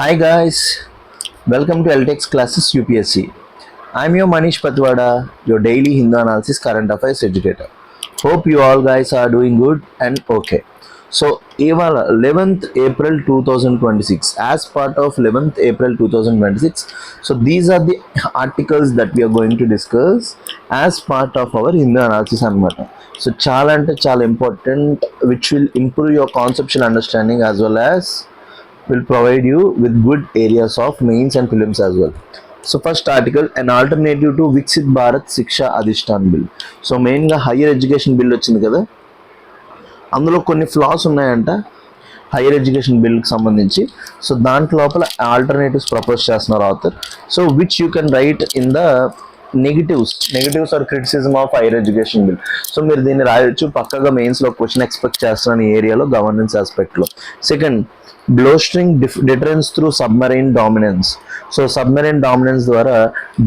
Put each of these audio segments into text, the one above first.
Hi guys, welcome to LTX classes UPSC. I'm your Manish Patwada, your daily Hindu analysis current affairs educator. Hope you all guys are doing good and okay. So, Eval 11th April 2026, as part of 11th April 2026. So, these are the articles that we are going to discuss as part of our Hindu analysis anamata. So, చాలా అంటే చాలా important, which will improve your conceptual understanding as well as will provide you with good areas of mains and films as well. So first article, an alternative to Viksit Bharat Shiksha Adhishtan Bill. So మెయిన్గా higher education bill వచ్చింది కదా, అందులో కొన్ని floss ఉన్నాయంట higher education బిల్కి సంబంధించి. So దాంట్లో లోపల alternatives propose చేస్తున్నారు author. So which you can write in the negatives or criticism of higher education bill. So మీరు దీన్ని రాయొచ్చు, పక్కగా మెయిన్స్లో క్వశ్చన్ ఎక్స్పెక్ట్ చేస్తున్నాను ఈ ఏరియాలో గవర్నెన్స్ ఆస్పెక్ట్లో. Second, bolstering deterrence through submarine dominance. So submarine dominance ద్వారా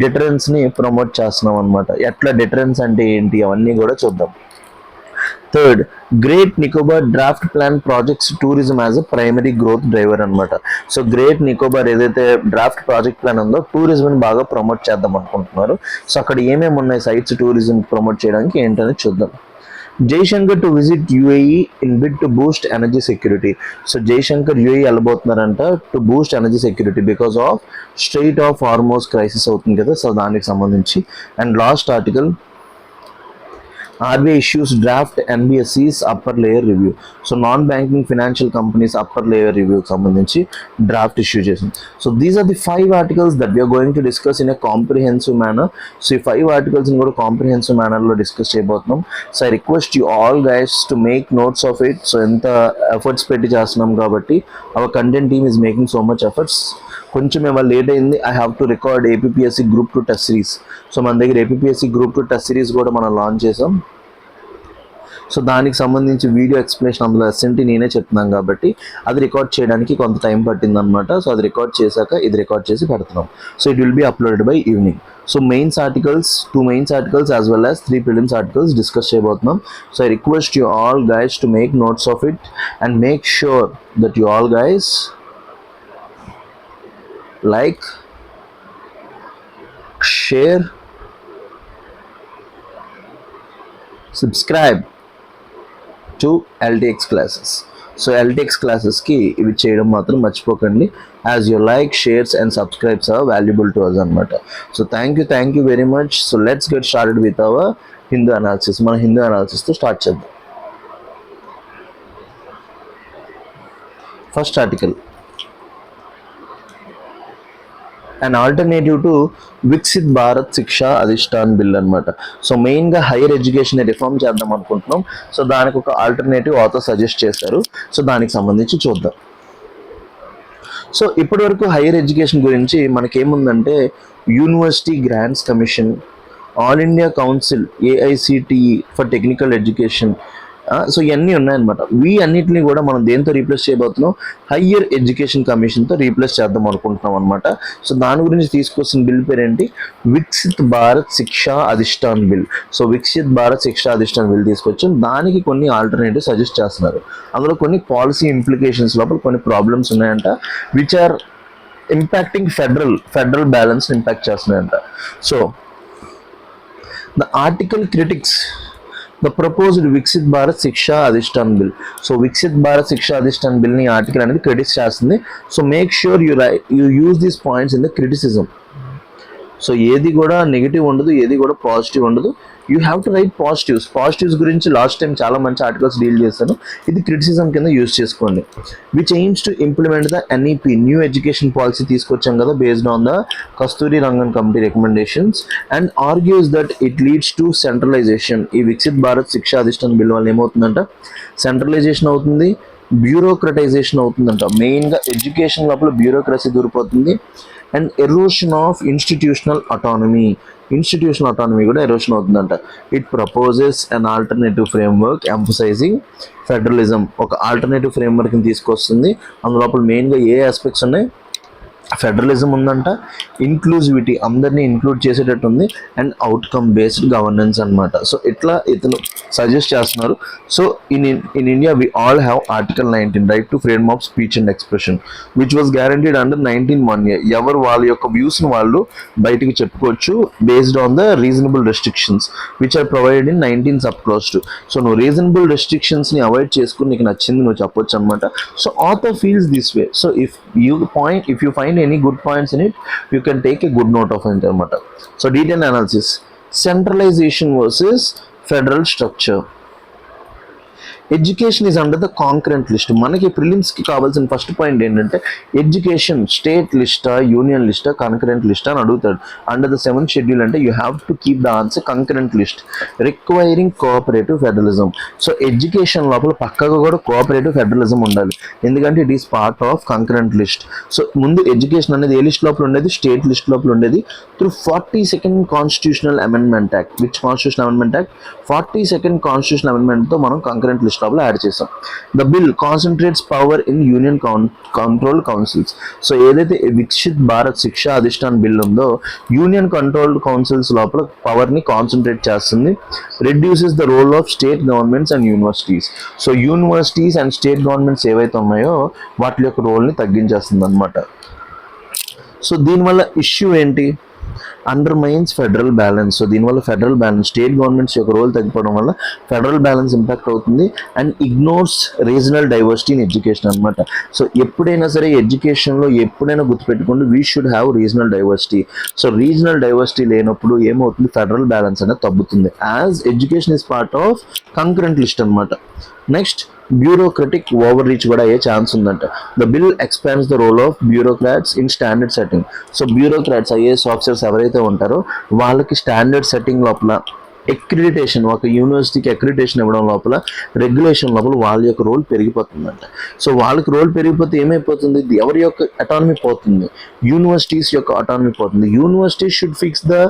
డిటరెన్స్ని ప్రమోట్ చేస్తున్నాం అనమాట. ఎట్లా డిటరెన్స్ అంటే ఏంటి అవన్నీ కూడా చూద్దాం. Third, great Nicobar draft plan projects tourism as a primary growth driver అనమాట. సో గ్రేట్ నికోబార్ ఏదైతే డ్రాఫ్ట్ ప్రాజెక్ట్ ప్లాన్ ఉందో టూరిజంని బాగా ప్రమోట్ చేద్దాం అనుకుంటున్నారు. సో అక్కడ ఏమేమి ఉన్నాయి సైట్స్ టూరిజం ప్రమోట్ చేయడానికి ఏంటనేది చూద్దాం. Jaishankar to visit UAE in bid to boost energy security. So Jaishankar UAE వెళ్ళబోతున్నారంట to boost energy security because of strait of Hormuz crisis అవుతుంది కదా, సో దానికి సంబంధించి. And last article, RBI issues draft NBSC's upper layer review. So non banking financial companies upper layer రివ్యూకి సంబంధించి draft issue చేసింది. So these are the 5 articles that we are going to discuss in a comprehensive manner. So ఈ 5 articles కూడా comprehensive మేనర్లో discuss చేయబోతున్నాం. So I request you all guys to make notes of it. So ఎంత efforts పెట్టి చేస్తున్నాం కాబట్టి our content team is making so much efforts. కొంచెం ఏమైనా లేట్ అయింది, I have to record APSC group 2 test series. So మన దగ్గర APSC group 2 test series కూడా మనం లాంచ్ చేసాం. సో దానికి సంబంధించి వీడియో ఎక్స్ప్లెనేషన్ అందులో ఎస్ఎన్టీ నేనే చెప్తున్నాను కాబట్టి అది రికార్డ్ చేయడానికి కొంత టైం పట్టిందనమాట. సో అది రికార్డ్ చేశాక ఇది రికార్డ్ చేసి పెడుతున్నాం. So it will be uploaded by evening. So mains articles, 2 mains articles as well as 3 prelims articles discuss చేయబోతున్నాం. So I request you all guys to make notes of it and make sure that you all guys like, share, subscribe to LTX classes. So LTX క్లాసెస్కి ఇవి చేయడం మాత్రం మర్చిపోకండి. As your like, shares and subscribes are valuable to us అనమాట. So thank you very much. So let's get started with our Hindu analysis. మన హిందూ అనాలిసిస్తో start చేద్దాం. First article, and alternative to Viksit Bharat Shiksha Adhishthan bill అనమాట. సో మెయిన్గా హైయర్ ఎడ్యుకేషన్ రిఫార్మ్ చేద్దాం అనుకుంటున్నాం. So దానికి ఒక ఆల్టర్నేటివ్ ఆథర్ సజెస్ట్ చేశారు. సో దానికి సంబంధించి చూద్దాం. సో ఇప్పటి వరకు హైయర్ ఎడ్యుకేషన్ గురించి మనకేముందంటే university grants commission, all India council AICTE for technical education. So ఇవన్నీ ఉన్నాయన్నమాట. అన్నిటిని కూడా మనం దేంతో రీప్లేస్ చేయబోతున్నాం, హయ్యర్ ఎడ్యుకేషన్ కమిషన్తో రీప్లేస్ చేద్దాం అనుకుంటున్నాం అనమాట. సో దాని గురించి తీసుకొచ్చిన బిల్ పేరేంటి, Viksit Bharat Shiksha Adhishthan bill. So Viksit Bharat Shiksha Adhishthan bill తీసుకొచ్చాం. దానికి కొన్ని ఆల్టర్నేటివ్ సజెస్ట్ చేస్తున్నారు. అందులో కొన్ని పాలసీ ఇంప్లికేషన్స్ లోపల కొన్ని ప్రాబ్లమ్స్ ఉన్నాయంట, which are impacting federal balance impact చేస్తున్నాయంట. So the article critics the proposed Viksit Bharat Shiksha Adhishthan bill. So Viksit Bharat Shiksha Adhishthan బిల్ని ఆర్టికల్ అనేది క్రిటిక్స్ చేస్తుంది. So make sure you use these points in the criticism. So ఏది కూడా నెగిటివ్ ఉండదు, ఏది కూడా పాజిటివ్ ఉండదు. You have to write positives గురించి లాస్ట్ టైం చాలా మంచి ఆర్టికల్స్ డీల్ చేశాను. ఇది క్రిటిసిజం కింద యూజ్ చేసుకోండి. Which AIIMS to implement the NEP new education policy తీసుకొచ్చాం కదా, based on the Kasturi Rangan committee recommendations, and argues that it leads to centralisation. ఈ వికసిత్ భారత్ శిక్షా అధిష్టాన్ బిల్ వల్ల ఏమవుతుందంట, సెంట్రలైజేషన్ అవుతుంది, బ్యూరోక్రటైజేషన్ అవుతుందంట. మెయిన్గా ఎడ్యుకేషన్ లోపల బ్యూరోక్రసీ దూరిపోతుంది. And erosion of institutional autonomy కూడా ఎరోషన్ అవుతుందంట. It proposes an alternative framework emphasizing federalism. ఒక ఆల్టర్నేటివ్ ఫ్రేమ్వర్క్ని తీసుకొస్తుంది. అందులోపల మెయిన్గా ఏ ఆస్పెక్ట్స్ ఉన్నాయి, ఫెడరలిజం ఉందంట, ఇంక్లూజివిటీ అందరినీ ఇంక్లూడ్ చేసేటట్టు ఉంది, అండ్ అవుట్కమ్ బేస్డ్ గవర్నెన్స్ అనమాట. సో ఇట్లా ఇతను సజెస్ట్ చేస్తున్నారు. So in India we all have article 19 right to freedom of speech and expression which was guaranteed under 19 ఎవరు వాళ్ళ యొక్క వ్యూస్ని వాళ్ళు బయటికి చెప్పుకోవచ్చు based on the reasonable restrictions which are provided in 19 sub clause 2. So నువ్వు రీజనబుల్ రెస్ట్రిక్షన్స్ని avoid చేసుకుని నీకు నచ్చింది నువ్వు చెప్పొచ్చు అనమాట. So author feels this way. So if you find any good points in it, you can take a good note of it anamata. So detailed analysis, centralization versus federal structure. Education is under the concurrent list. మనకి ప్రిలిమ్స్కి కావాల్సిన first point ఏంటంటే education state లిస్టా, union లిస్టా, concurrent లిస్టా అని అడుగుతాడు. Under the 7th schedule అంటే you have to keep the answer concurrent list requiring cooperative federalism. So education లోపల పక్కగా కూడా cooperative federalism ఉండాలి, ఎందుకంటే it is part of concurrent list. So ముందు ఎడ్యుకేషన్ అనేది ఏ లిస్ట్ లోపల ఉండేది, స్టేట్ లిస్ట్ లోపల ఉండేది. Through 42nd constitutional amendment act, which constitution amendment act, 42nd constitution అమెండ్మెంట్తో మనం కాంకరెంట్ లిస్ట్ లోపల యాడ్ చేసాం. The bill concentrates power in union control councils. So ఏదైతే వికసిత్ భారత్ శిక్షా అధిష్టాన్ బిల్ ఉందో యూనియన్ కంట్రోల్డ్ కౌన్సిల్స్ లోపల పవర్ని కాన్సన్ట్రేట్ చేస్తుంది. Reduces the role of state governments and universities. So universities and state governments ఏవైతే ఉన్నాయో వాటి యొక్క రోల్ని తగ్గించేస్తుంది అనమాట. సో దీనివల్ల ఇష్యూ ఏంటి, అండర్మైన్స్ ఫెడరల్ బ్యాలెన్స్. సో దీనివల్ల ఫెడరల్ బ్యాలెన్స్, స్టేట్ గవర్నమెంట్స్ యొక్క రోల్ తగ్గిపోవడం వల్ల ఫెడరల్ బ్యాలెన్స్ ఇంపాక్ట్ అవుతుంది. And ignores regional diversity in education అనమాట. సో ఎప్పుడైనా సరే ఎడ్యుకేషన్లో ఎప్పుడైనా గుర్తుపెట్టుకోండి, we should have regional diversity. So regional diversity లేనప్పుడు ఏమవుతుంది, ఫెడరల్ బ్యాలెన్స్ అనేది తగ్గుతుంది. As education is part of concurrent list అనమాట. నెక్స్ట్ బ్యూరోక్రటిక్ ఓవర్ రీచ్ కూడా అయ్యే ఛాన్స్ ఉందంట. The bill expands the role of bureaucrats in standard setting. So bureaucrats, IAS officers ఎవరైతే ఉంటారో వాళ్ళకి స్టాండర్డ్ సెట్టింగ్ లోపల అక్రిడిటేషన్, ఒక యూనివర్సిటీకి అక్రిడిటేషన్ ఇవ్వడం లోపల, రెగ్యులేషన్ లోపల వాళ్ళ యొక్క రోల్ పెరిగిపోతుందంట. సో వాళ్ళకి రోల్ పెరిగిపోతే ఏమైపోతుంది, ఎవరి యొక్క అటానమీ పోతుంది, యూనివర్సిటీస్ యొక్క అటానమీ పోతుంది. Universities should fix the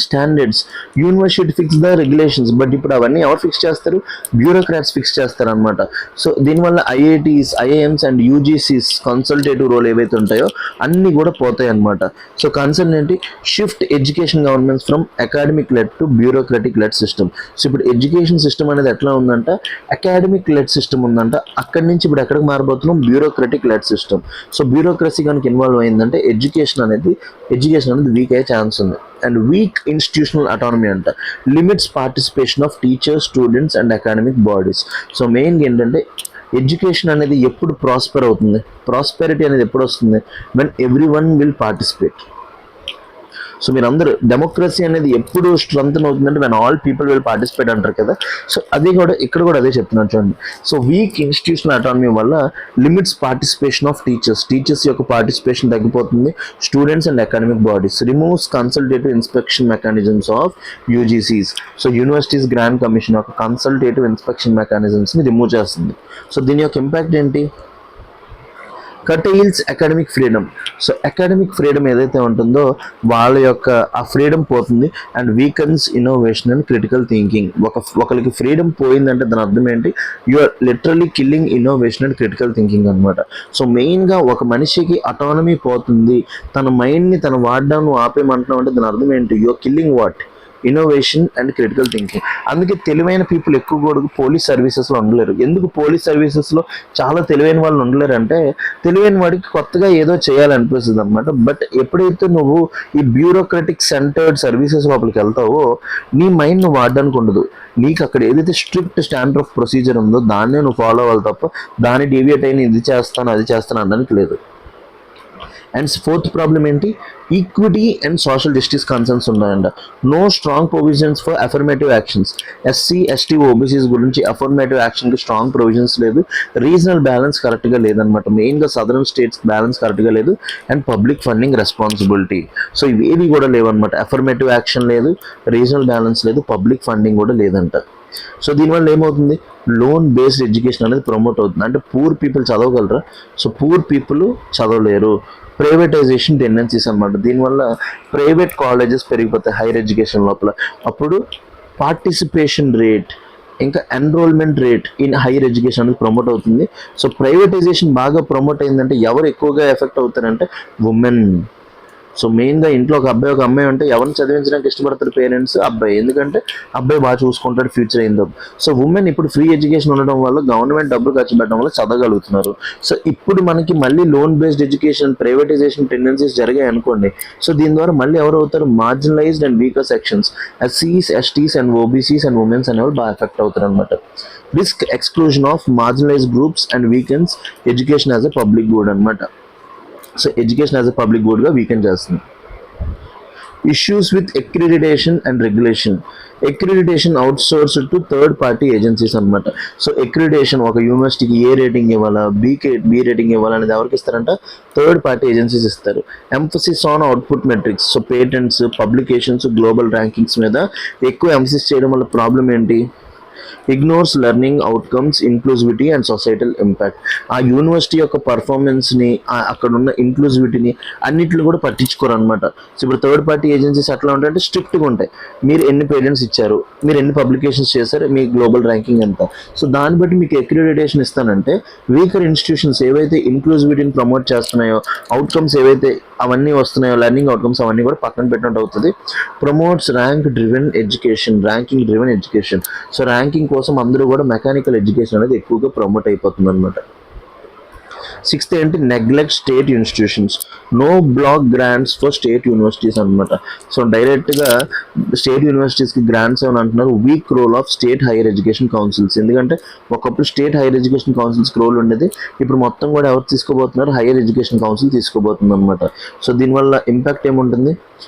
standards, university fix the regulations. But ఇప్పుడు అవన్నీ ఎవరు ఫిక్స్ చేస్తారు, బ్యూరోక్రాట్స్ ఫిక్స్ చేస్తారు అనమాట. సో దీనివల్ల IITs, IIMs and UGCs consultative role ఏవైతే ఉంటాయో అన్నీ కూడా పోతాయి అనమాట. సో కన్సర్న్ ఏంటి, shift education governments from academic led to bureaucratic led system. So ఇప్పుడు ఎడ్యుకేషన్ సిస్టమ్ అనేది ఎట్లా ఉందంట, అకాడమిక్ లెడ్ సిస్టమ్ ఉందంట. అక్కడి నుంచి ఇప్పుడు ఎక్కడికి మారబోతున్నాం, bureaucratic led system. So bureaucracy కనుక ఇన్వాల్వ్ అయిందంటే ఎడ్యుకేషన్ అనేది వీక్ అయ్యే ఛాన్స్ ఉంది. అండ్ వీక్ ఇన్స్టిట్యూషనల్ అటానమీ అంట, limits participation of teachers, students and academic bodies. So మెయిన్గా ఏంటంటే ఎడ్యుకేషన్ అనేది ఎప్పుడు ప్రాస్పెర్ అవుతుంది, ప్రాస్పెరిటీ అనేది ఎప్పుడు వస్తుంది, when every one will participate. So మీరు అందరూ డెమోక్రసీ అనేది ఎప్పుడు స్ట్రెంగ్తన్ అవుతుందంటే when all people will participate అంటారు కదా. సో అది కూడా ఇక్కడ కూడా అదే చెప్తున్నాను చూడండి. సో వీక్ ఇన్స్టిట్యూషనల్ అటానమీ వల్ల లిమిట్స్ పార్టిసిపేషన్ ఆఫ్ టీచర్స్ యొక్క పార్టిసిపేషన్ తగ్గిపోతుంది, students and academic bodies. Removes consultative inspection mechanisms of UGCs. So universities grand commission యొక్క కన్సల్టేటివ్ ఇన్స్పెక్షన్ మెకానిజమ్స్ని రిమూవ్ చేస్తుంది. సో దీని యొక్క ఇంపాక్ట్ ఏంటి, curtails academic freedom. So academic freedom ఏదైతే ఉంటుందో వాళ్ళ యొక్క ఆ ఫ్రీడమ్ పోతుంది. And weakens innovation and critical thinking. ఒకరికి ఫ్రీడమ్ పోయిందంటే దాని అర్థం ఏంటి, you are literally killing innovation and critical thinking అనమాట. సో మెయిన్గా ఒక మనిషికి అటానమీ పోతుంది, తన మైండ్ని తన వాడడం ఆపేయమంటున్నాం అంటే దాని అర్థం ఏంటి, you are killing what, innovation and critical thinking. అందుకే తెలివైన పీపుల్ ఎక్కువ కూడా పోలీస్ సర్వీసెస్లో ఉండలేరు. ఎందుకు పోలీస్ సర్వీసెస్లో చాలా తెలివైన వాళ్ళు ఉండలేరు అంటే, తెలివైన వాడికి కొత్తగా ఏదో చేయాలనిపిస్తుంది అనమాట. బట్ ఎప్పుడైతే నువ్వు ఈ బ్యూరోక్రటిక్ సెంటర్డ్ సర్వీసెస్ లోపలికి వెళ్తావో నీ మైండ్ నువ్వు వాడడానికి ఉండదు. నీకు అక్కడ ఏదైతే స్ట్రిక్ట్ స్టాండర్డ్ ఆఫ్ ప్రొసీజర్ ఉందో దాన్నే నువ్వు ఫాలో అవ్వాలి తప్ప దాన్ని డీవియేట్ అయిన ఇది చేస్తాను అది చేస్తాను అనడానికి లేదు. అండ్ ఫోర్త్ ప్రాబ్లం ఏంటి, equity and social justice concerns ఉన్నాయంట. No strong provisions for affirmative actions. SC, ST, OBCs గురించి అఫర్మేటివ్ యాక్షన్కి స్ట్రాంగ్ ప్రొవిజన్స్ లేదు. రీజనల్ బ్యాలెన్స్ కరెక్ట్గా లేదనమాట. మెయిన్గా సదరన్ స్టేట్స్ బ్యాలెన్స్ కరెక్ట్గా లేదు. And public funding responsibility. So ఇవేవి కూడా లేవన్నమాట. అఫర్మేటివ్ యాక్షన్ లేదు, రీజనల్ బ్యాలెన్స్ లేదు, పబ్లిక్ ఫండింగ్ కూడా లేదంట. సో దీనివల్ల ఏమవుతుంది, లోన్ బేస్డ్ ఎడ్యుకేషన్ అనేది ప్రమోట్ అవుతుంది. అంటే poor people చదవగలరా, so poor people చదవలేరు. ప్రైవేటైజేషన్ టెండెన్సీస్ అనమాట. దీనివల్ల ప్రైవేట్ కాలేజెస్ పెరిగిపోతాయి హైయర్ ఎడ్యుకేషన్ లోపల. అప్పుడు పార్టిసిపేషన్ రేట్ ఇంకా enrollment rate in higher education అనేది ప్రమోట్ అవుతుంది. సో ప్రైవేటైజేషన్ బాగా ప్రమోట్ అయిందంటే ఎవరు ఎక్కువగా ఎఫెక్ట్ అవుతారంటే ఉమెన్. సో మెయిన్గా ఇంట్లో ఒక అబ్బాయి ఒక అమ్మాయి ఉంటే ఎవరిని చదివించడానికి ఇష్టపడతారు పేరెంట్స్? అబ్బాయి. ఎందుకంటే అబ్బాయి బాగా చూసుకుంటాడు ఫ్యూచర్ అయిందో. సో ఉమెన్ ఇప్పుడు ఫ్రీ ఎడ్యుకేషన్ ఉండడం వల్ల గవర్నమెంట్ డబ్బులు ఖర్చు పెట్టడం వల్ల చదవగలుగుతున్నారు. సో ఇప్పుడు మనకి మళ్ళీ loan based education privatization tendencies జరిగాయి అనుకోండి. సో దీని ద్వారా మళ్ళీ ఎవరు అవుతారు? మార్జినలైజ్డ్ అండ్ వీకర్ సెక్షన్స్, ఎస్సీస్, STs and OBCs and womens అనేవాళ్ళు బాగా ఎఫెక్ట్ అవుతారు అనమాట. Risk exclusion of marginalized groups and weakens education as a public good అనమాట. So education as a public గుడ్గా వీకెన్ చేస్తుంది. Issues with accreditation and regulation. Accreditation outsourced to third party agencies అనమాట. So accreditation ఒక యూనివర్సిటీకి ఏ rating ఇవ్వాలా, B rating ఇవ్వాలా అనేది ఎవరికి ఇస్తారంట? థర్డ్ పార్టీ ఏజెన్సీస్ ఇస్తారు. Emphasis on output metrics. So patents, publications, global rankings మీద ఎక్కువ ఎంఫసిస్ చేయడం వల్ల ప్రాబ్లం ఏంటి? Ignores learning outcomes, inclusivity and societal impact. ఆ యూనివర్సిటీ యొక్క పర్ఫార్మెన్స్ని, అక్కడ ఉన్న ఇంక్లూజివిటీని అన్నింటిలో కూడా పట్టించుకోరు అనమాట. సో ఇప్పుడు థర్డ్ పార్టీ ఏజెన్సీస్ ఎట్లా ఉంటాయంటే స్ట్రిక్ట్గా ఉంటాయి. మీరు ఎన్ని పేటెంట్స్ ఇచ్చారు, మీరు ఎన్ని పబ్లికేషన్స్ చేశారు, మీ గ్లోబల్ ర్యాంకింగ్ ఎంత. సో దాన్ని బట్టి మీకు అక్రిడిటేషన్ ఇస్తానంటే వీకర్ ఇన్స్టిట్యూషన్స్ ఏవైతే ఇంక్లూజివిటీని ప్రమోట్ చేస్తున్నాయో, అవుట్కమ్స్ ఏవైతే అవన్నీ వస్తున్నాయో, లెర్నింగ్ అవుట్కమ్స్ అవన్నీ కూడా పక్కన పెట్టినట్టు అవుతుంది. Promotes ranking driven education. So ranking కోసం అందరూ కూడా మెకానికల్ ఎడ్యుకేషన్ అనేది ఎక్కువగా ప్రమోట్ అయిపోతుంది అనమాట. సిక్స్త్ ఏంటి? Neglect state institutions. No block grants for state universities అనమాట. సో డైరెక్ట్గా స్టేట్ యూనివర్సిటీస్కి గ్రాంట్స్ ఏమని అంటున్నారు? Weak role of state higher education councils. ఎందుకంటే ఒకప్పుడు స్టేట్ హైయర్ ఎడ్యుకేషన్ కౌన్సిల్స్కి రోల్ ఉండేది. ఇప్పుడు మొత్తం కూడా ఎవరు తీసుకోబోతున్నారు? హైయర్ ఎడ్యుకేషన్ కౌన్సిల్ తీసుకోబోతుంది అనమాట. సో దీనివల్ల ఇంపాక్ట్ ఏముంటుంది?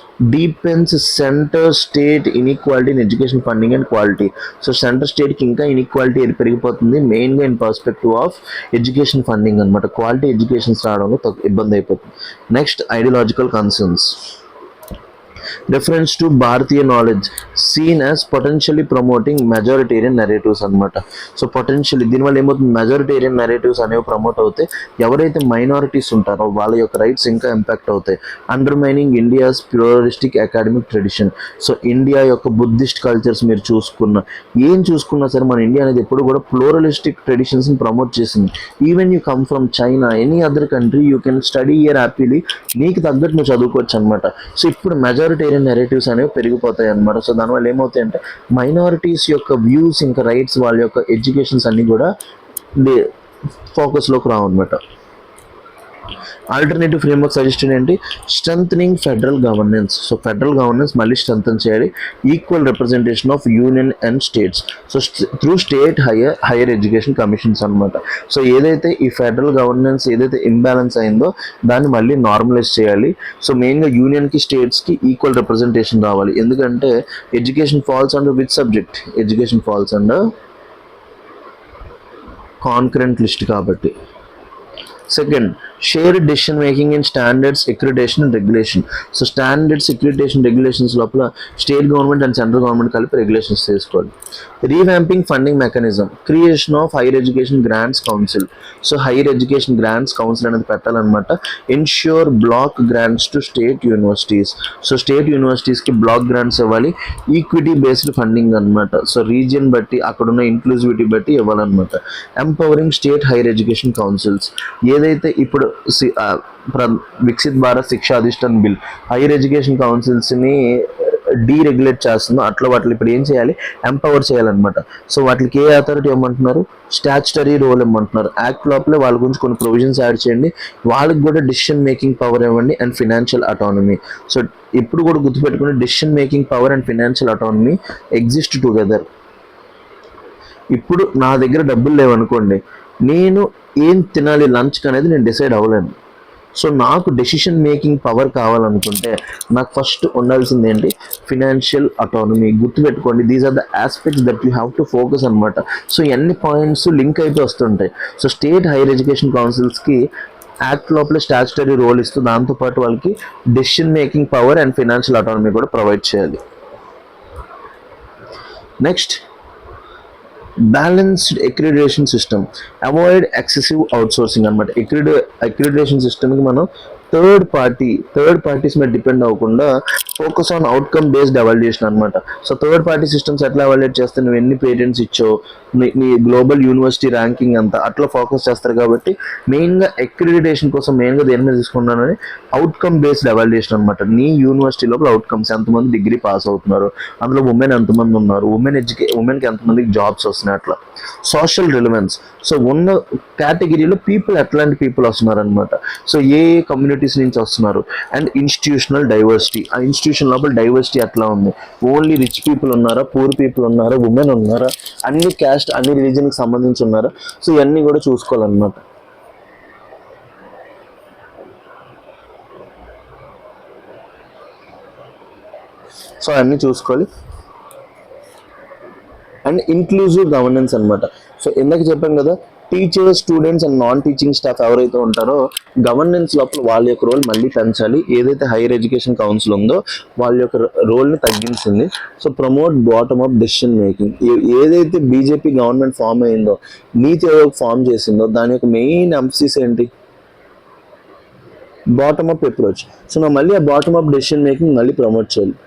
Deepens centre state inequality in education funding and quality. So centre స్టేట్కి ఇంకా ఇన్ఈక్వాలిటీ పెరిగిపోతుంది, మెయిన్గా in perspective of education funding అనమాట. క్వాలిటీ ఎడ్యుకేషన్స్ రావడంలో ఇబ్బంది అయిపోతుంది. Next ideological concerns. Reference to Bharatiya knowledge seen as potentially promoting majoritarian narratives అనమాట. So potentially దీనివల్ల ఏమవుతుంది? మెజారిటేరియన్ నెరేటివ్స్ అనేవి ప్రమోట్ అవుతాయి. ఎవరైతే మైనారిటీస్ ఉంటారో వాళ్ళ యొక్క రైట్స్ ఇంకా ఇంపాక్ట్ అవుతాయి. Undermining India's pluralistic academic tradition. So India యొక్క బుద్ధిస్ట్ కల్చర్స్ మీరు చూసుకున్నా సరే మన ఇండియా అనేది ఎప్పుడు కూడా ప్లూరలిస్టిక్ ట్రెడిషన్స్ని ప్రమోట్ చేసింది. Even you come from China, any other country, you can study year happily. నీకు తగ్గట్టు నువ్వు చదువుకోవచ్చు అనమాట. సో ఇప్పుడు మెజారిటేరియన్ నెరేటివ్స్ అనేవి పెరిగిపోతాయి అనమాట. సో దానివల్ల ఏమవుతాయంటే మైనారిటీస్ యొక్క వ్యూస్ ఇంకా రైట్స్, వాళ్ళ యొక్క ఎడ్యుకేషన్స్ అన్నీ కూడా ఫోకస్లోకి రావు అనమాట. ఆల్టర్నేటివ్ ఫ్రేమ్వర్క్ సజెషన్ ఏంటి? Strengthening federal governance. So federal governance మళ్ళీ స్ట్రెంథన్ చేయాలి. Equal representation of union and states. So through state higher education commissions అనమాట. సో ఏదైతే ఈ ఫెడరల్ గవర్నెన్స్ ఏదైతే ఇంబ్యాలెన్స్ అయిందో దాన్ని మళ్ళీ నార్మలైజ్ చేయాలి. సో మెయిన్గా యూనియన్కి స్టేట్స్కి ఈక్వల్ రిప్రజెంటేషన్ రావాలి. ఎందుకంటే education falls under which subject? Education falls under concurrent list కాబట్టి. Second, shared decision making in standards accreditation and regulation. So standards accreditation regulations లోపల state government and central government కలిపి regulations చేసుకోవాలి. Revamping funding mechanism, creation of higher education grants council. So higher education grants council అనేది పెట్టాలన్నమాట. Ensure block grants to state universities. So state యూనివర్సిటీస్కి block grants ఇవ్వాలి. Equity based funding అనమాట. So region బట్టి అక్కడున్న inclusivity బట్టి ఇవ్వాలన్నమాట. Empowering state higher education councils. ఏదైతే ఇప్పుడు Viksit Bharat Shiksha Adhishthan bill higher education కౌన్సిల్స్ని డీరెగ్యులేట్ చేస్తుందో అట్లా వాటిని ఇప్పుడు ఏం చేయాలి? ఎంపవర్ చేయాలన్నమాట. సో వాటికి ఏ అథారిటీ ఇవ్వమంటున్నారు? స్టాచ్యుటరీ రోల్ ఇవ్వమంటున్నారు. యాక్ట్ లోపలే వాళ్ళ గురించి కొన్ని ప్రొవిజన్స్ యాడ్ చేయండి. వాళ్ళకి కూడా డిసిషన్ మేకింగ్ పవర్ ఇవ్వండి అండ్ ఫినాన్షియల్ అటానమీ. సో ఇప్పుడు కూడా గుర్తుపెట్టుకుని decision making power and financial autonomy exist together. ఇప్పుడు నా దగ్గర డబ్బులు లేవనుకోండి, నేను ఏం తినాలి లంచ్కి అనేది నేను డిసైడ్ అవ్వలేను. సో నాకు డెసిషన్ మేకింగ్ పవర్ కావాలనుకుంటే నాకు ఫస్ట్ ఉండాల్సింది ఏంటి? Financial autonomy. గుర్తుపెట్టుకోండి, these are the aspects that you have to focus అనమాట. సో ఎన్ని పాయింట్స్ లింక్ అయిపోయి వస్తుంటాయి. సో స్టేట్ హైయర్ ఎడ్యుకేషన్ కౌన్సిల్స్కి యాక్ట్ లోపల స్టాచ్యుటరీ రోల్ ఇస్తూ దాంతోపాటు వాళ్ళకి decision making power and financial autonomy కూడా ప్రొవైడ్ చేయాలి. Next, balanced accreditation system, avoid excessive outsourcing అనమాట. అక్రిడిటేషన్ సిస్టమ్కి మనం థర్డ్ పార్టీస్ మీద డిపెండ్ అవ్వకుండా focus on outcome based evaluation అనమాట. సో థర్డ్ పార్టీ సిస్టమ్స్ ఎట్లా ఎవాల్యుయేట్ చేస్తే నువ్వు ఎన్ని పేటెంట్స్ ఇచ్చో, నీ గ్లోబల్ యూనివర్సిటీ ర్యాంకింగ్ అంతా అట్లా ఫోకస్ చేస్తారు. కాబట్టి మెయిన్గా అక్రిడిటేషన్ కోసం మెయిన్గా దేని మీద తీసుకుంటానని అవుట్కమ్ బేస్డ్ ఎవాల్యుయేషన్ అనమాట. నీ యూనివర్సిటీ లోపల అవుట్కమ్స్, ఎంతమంది డిగ్రీ పాస్ అవుతున్నారు, అందులో ఉమెన్ ఎంతమంది ఉన్నారు, ఉమెన్కి ఎంతమందికి జాబ్స్ వస్తున్నాయి, అట్లా సోషల్ రిలవెన్స్. సో ఉన్న కేటగిరీలో పీపుల్ ఎట్లాంటి పీపుల్ వస్తున్నారు అనమాట. సో ఏ కమ్యూనిటీస్ నుంచి వస్తున్నారు. అండ్ ఇన్స్టిట్యూషనల్ డైవర్సిటీ, ఆ ఇన్స్టిట్యూషన్ లోపల డైవర్సిటీ ఎట్లా ఉంది, ఓన్లీ రిచ్ పీపుల్ ఉన్నారా, పూర్ పీపుల్ ఉన్నారా, ఉమెన్ ఉన్నారా, అన్ని క్యాస్ట్ అన్ని రిలీజన్కి సంబంధించి ఉన్నారా. సో ఇవన్నీ కూడా చూసుకోవాలన్నమాట. సో అన్నీ చూసుకోవాలి. అండ్ ఇంక్లూజివ్ గవర్నెన్స్ అనమాట. సో ఇందాక చెప్పాం కదా, teachers, students and non teaching staff ఎవరైతే ఉంటారో గవర్నెన్స్ లోపల వాళ్ళ యొక్క రోల్ మళ్ళీ పెంచాలి. ఏదైతే హైయర్ ఎడ్యుకేషన్ కౌన్సిల్ ఉందో వాళ్ళ యొక్క రోల్ని తగ్గించింది. So promote bottom up decision making. ఏదైతే బీజేపీ గవర్నమెంట్ ఫామ్ అయిందో, నీతి ఆయోగ్ ఫామ్ చేసిందో, దాని యొక్క మెయిన్ ఎంఫసిస్ ఏంటి, బాటమ్ అప్ అప్రోచ్. సో నా మళ్ళీ ఆ బాటమ్ అప్ డెసిషన్ మేకింగ్ మళ్ళీ ప్రమోట్ చేయాలి.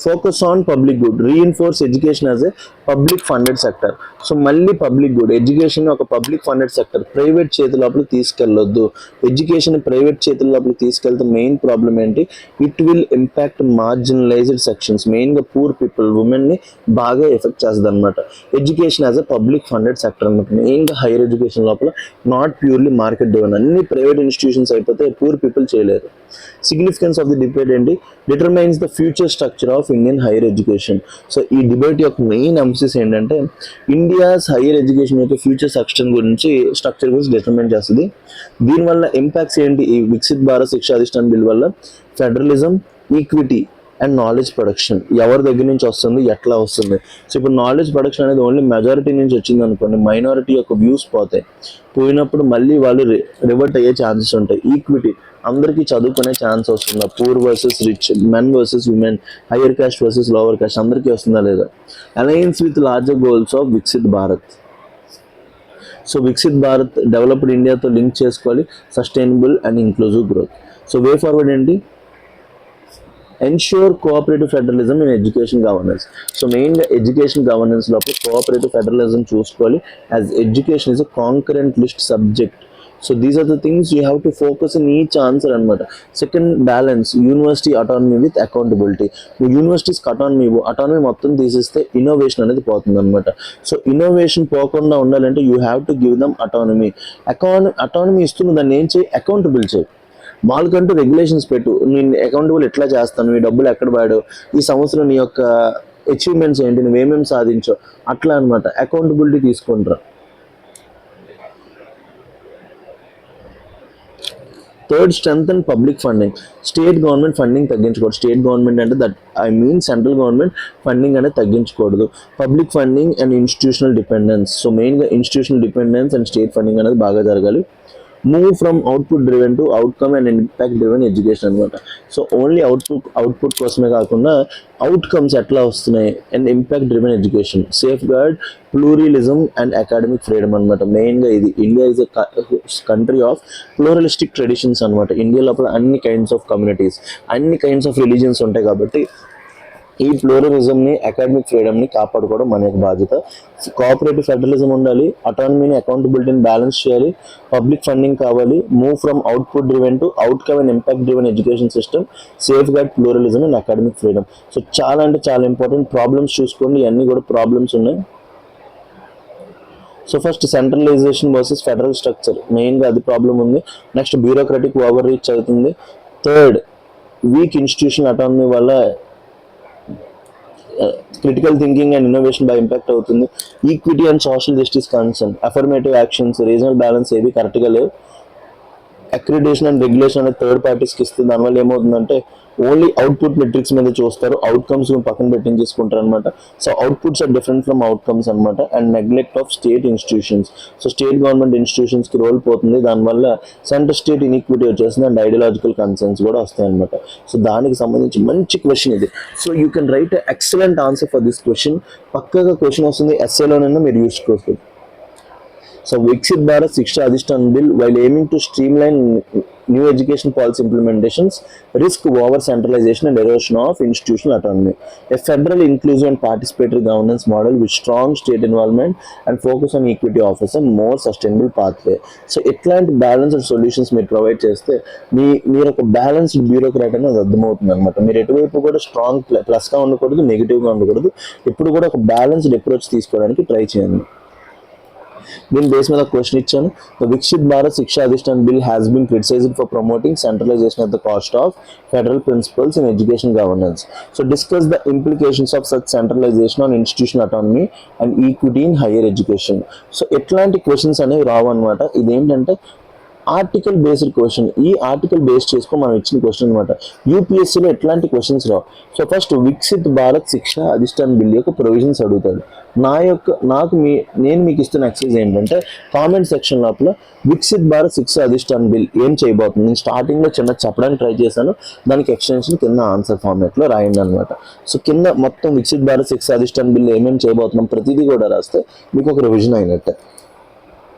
Focus on public good, reinforce education as a public funded sector. So మళ్ళీ పబ్లిక్ గుడ్, ఎడ్యుకేషన్ ఒక పబ్లిక్ ఫండెడ్ సెక్టర్, ప్రైవేట్ చేతుల లోపల తీసుకెళ్ళొద్దు. ఎడ్యుకేషన్ ప్రైవేట్ చేతుల లోపల తీసుకెళ్తే మెయిన్ ప్రాబ్లం ఏంటి, it will impact marginalised sections, మెయిన్గా పూర్ పీపుల్, ఉమెన్ని బాగా ఎఫెక్ట్ చేస్తుంది అనమాట. Education as a public funded sector అనమాట. మెయిన్గా హైయర్ ఎడ్యుకేషన్ లోపల నాట్ ప్యూర్లీ మార్కెట్ డ్రివెన్. అన్ని ప్రైవేట్ ఇన్స్టిట్యూషన్స్ అయిపోతే పూర్ పీపుల్ చేయలేరు. సిగ్నిఫికెన్స్ ఆఫ్ ది డిబేట్ ఏంటి, determines the future structure of Indian higher education. So ఈ డిబేట్ యొక్క మెయిన్ ఎంఫసిస్ ఏంటంటే ఇండియాస్ హైయర్ ఎడ్యుకేషన్ యొక్క ఫ్యూచర్ స్ట్రక్చర్ గురించి డిటర్మైన్ చేస్తుంది. దీనివల్ల ఇంపాక్ట్స్ ఏంటి, ఈ వికసిత్ భారత్ శిక్షా అధిష్టాన్ బిల్ వల్ల federalism, equity and knowledge production ఎవరి దగ్గర నుంచి వస్తుంది, ఎట్లా వస్తుంది. సో ఇప్పుడు నాలెడ్జ్ ప్రొడక్షన్ అనేది ఓన్లీ మెజారిటీ నుంచి వచ్చింది అనుకోండి, మైనారిటీ యొక్క వ్యూస్ పోయినప్పుడు మళ్ళీ వాళ్ళు రివర్ట్ అయ్యే ఛాన్సెస్ ఉంటాయి. ఈక్విటీ, అందరికీ చదువుకునే ఛాన్స్ వస్తుందా, poor versus rich, men versus women, higher caste versus lower caste, అందరికీ వస్తుందా లేదా. Alliance with larger goals of Viksit Bharat. So Viksit Bharat developed ఇండియాతో లింక్ చేసుకోవాలి, sustainable and inclusive growth. So way forward ఏంటి, ensure cooperative federalism in education governance. So మెయిన్గా education governance లోపల cooperative federalism చూసుకోవాలి, as education is a concurrent list subject. So these are the things you have to focus in each answer అనమాట. Second, balance, university autonomy with accountability. నువ్వు యూనివర్సిటీస్కి autonomy మొత్తం తీసిస్తే innovation అనేది పోతుంది అనమాట. So innovation పోకుండా ఉండాలంటే you have to give them autonomy. Autonomy ఇస్తున్న దాన్ని ఏం చేయి, అకౌంటబుల్ చేయి. వాళ్ళకంటూ రెగ్యులేషన్స్ పెట్టు, నేను అకౌంటబుల్ ఎట్లా చేస్తాను, నీ డబ్బులు ఎక్కడ వాడు, ఈ సంవత్సరం నీ యొక్క అచీవ్మెంట్స్ ఏంటి, నువ్వేమేమి సాధించో, అట్లా అనమాట. అకౌంటబిలిటీ తీసుకుంటారు. Third, strengthen public funding. State government funding తగ్గించకూడదు. స్టేట్ గవర్నమెంట్ అంటే that I mean central government funding అనేది తగ్గించకూడదు. Public funding and institutional dependence. So మెయిన్గా institutional dependence and state funding అనేది బాగా జరగాలి. Move from output driven to outcome and impact driven education అనమాట. So only output కోసమే కాకుండా అవుట్కమ్స్ ఎట్లా వస్తున్నాయి and impact driven education. Safeguard pluralism and academic freedom అనమాట. మెయిన్గా ఇది India is a country of pluralistic traditions అనమాట. India లోపల అన్ని కైండ్స్ ఆఫ్ కమ్యూనిటీస్, అన్ని కైండ్స్ ఆఫ్ రిలీజియన్స్ ఉంటాయి. కాబట్టి ఈ ప్లూరలిజంని, అకాడమిక్ ఫ్రీడమ్ని కాపాడుకోవడం మన యొక్క బాధ్యత. కోఆపరేటివ్ ఫెడరలిజం ఉండాలి, అటానమీని, అకౌంటబిలిటీని బ్యాలెన్స్ చేయాలి, పబ్లిక్ ఫండింగ్ కావాలి, move from output driven to outcome and impact driven education system, safeguard pluralism and academic freedom. So చాలా అంటే చాలా ఇంపార్టెంట్. ప్రాబ్లమ్స్ చూసుకోండి, ఇవన్నీ కూడా ప్రాబ్లమ్స్ ఉన్నాయి. So first, centralisation versus federal structure, మెయిన్గా అది ప్రాబ్లం ఉంది. నెక్స్ట్, బ్యూరోక్రటిక్ ఓవర్ రీచ్ అవుతుంది. థర్డ్, వీక్ ఇన్స్టిట్యూషన్ అటానమీ వల్ల క్రిటికల్ థింకింగ్ అండ్ ఇన్నోవేషన్ బాగా ఇంపాక్ట్ అవుతుంది. Equity and social justice concern, affirmative actions, regional balance ఏవి కరెక్ట్గా లేవు. అక్రిడేషన్ అండ్ రెగ్యులేషన్ అనేది థర్డ్ పార్టీస్కి ఇస్తుంది. దానివల్ల ఏమవుతుందంటే ఓన్లీ అవుట్పుట్ మెట్రిక్స్ మీద చూస్తారు, అవుట్కమ్స్ పక్కన పెట్టించేసుకుంటారు అనమాట. So outputs are different from outcomes అనమాట. And neglect of state institutions. So state government ఇన్స్టిట్యూషన్స్కి రోల్ పోతుంది, దానివల్ల సెంటర్ స్టేట్ ఇన్ఈక్విటీ వచ్చేస్తుంది అండ్ ఐడియాలజికల్ కన్సర్న్స్ కూడా వస్తాయి అనమాట. సో దానికి సంబంధించి మంచి క్వశ్చన్ ఇది. So you can write excellent answer for this question. పక్కగా క్వశ్చన్ వస్తుంది, ఎస్ఏలోనైనా మీరు యూస్ చేసుకోవచ్చు. So Viksit Bharat Shiksha Adhishthan bill while aiming to streamline new education policy implementations risk over centralization and erosion of institutional autonomy. A federal inclusive and participatory governance model with strong state involvement and focus on equity offers a more sustainable pathway. So ఇట్లాంటి balanced solutions మీరు provide చేస్తే మీరు ఒక balanced bureaucrat అనేది అర్థమవుతుంది అనమాట. మీరు ఎటువైపు కూడా స్ట్రాంగ్ ప్లస్గా ఉండకూడదు, నెగిటివ్గా ఉండకూడదు. ఎప్పుడు కూడా ఒక బ్యాలెన్స్డ్ అప్రోచ్ తీసుకోవడానికి ట్రై చేయండి. దీని బేస్ మీద క్వశ్చన్ ఇచ్చాను. The Viksit Bharat Shiksha Adhishthan bill has been criticised for promoting centralisation at the cost of federal principles in education governance. So discuss the implications of such centralization on institutional autonomy and equity in higher education. So ఎట్లాంటి questions అనేవి రావు అనమాట. ఇదేంటంటే article based question. ఈ article base చేసుకొని మనం ఇచ్చిన question అనమాట. యూపీఎస్సీలో ఎట్లాంటి క్వశ్చన్స్ రావు. So first Viksit Bharat Shiksha Adhishthan bill యొక్క ప్రొవిజన్స్ అడుగుతాడు. నేను మీకు ఇస్తున్న ఎక్సర్సైజ్ ఏంటంటే కామెంట్ సెక్షన్ లోపల వికసిత్ భారత్ శిక్షా అధిష్టాన్ బిల్ ఏం చేయబోతుంది, నేను స్టార్టింగ్లో చిన్న చెప్పడానికి ట్రై చేశాను, దానికి ఎక్స్టెన్షన్ కింద ఆన్సర్ ఫార్మేట్లో రాయండి అనమాట. సో కింద మొత్తం వికసిత్ భారత్ శిక్షా అధిష్టాన్ బిల్ ఏమేమి చేయబోతున్నాం ప్రతిదీ కూడా రాస్తే మీకు ఒక రివిజన్ అయినట్టే.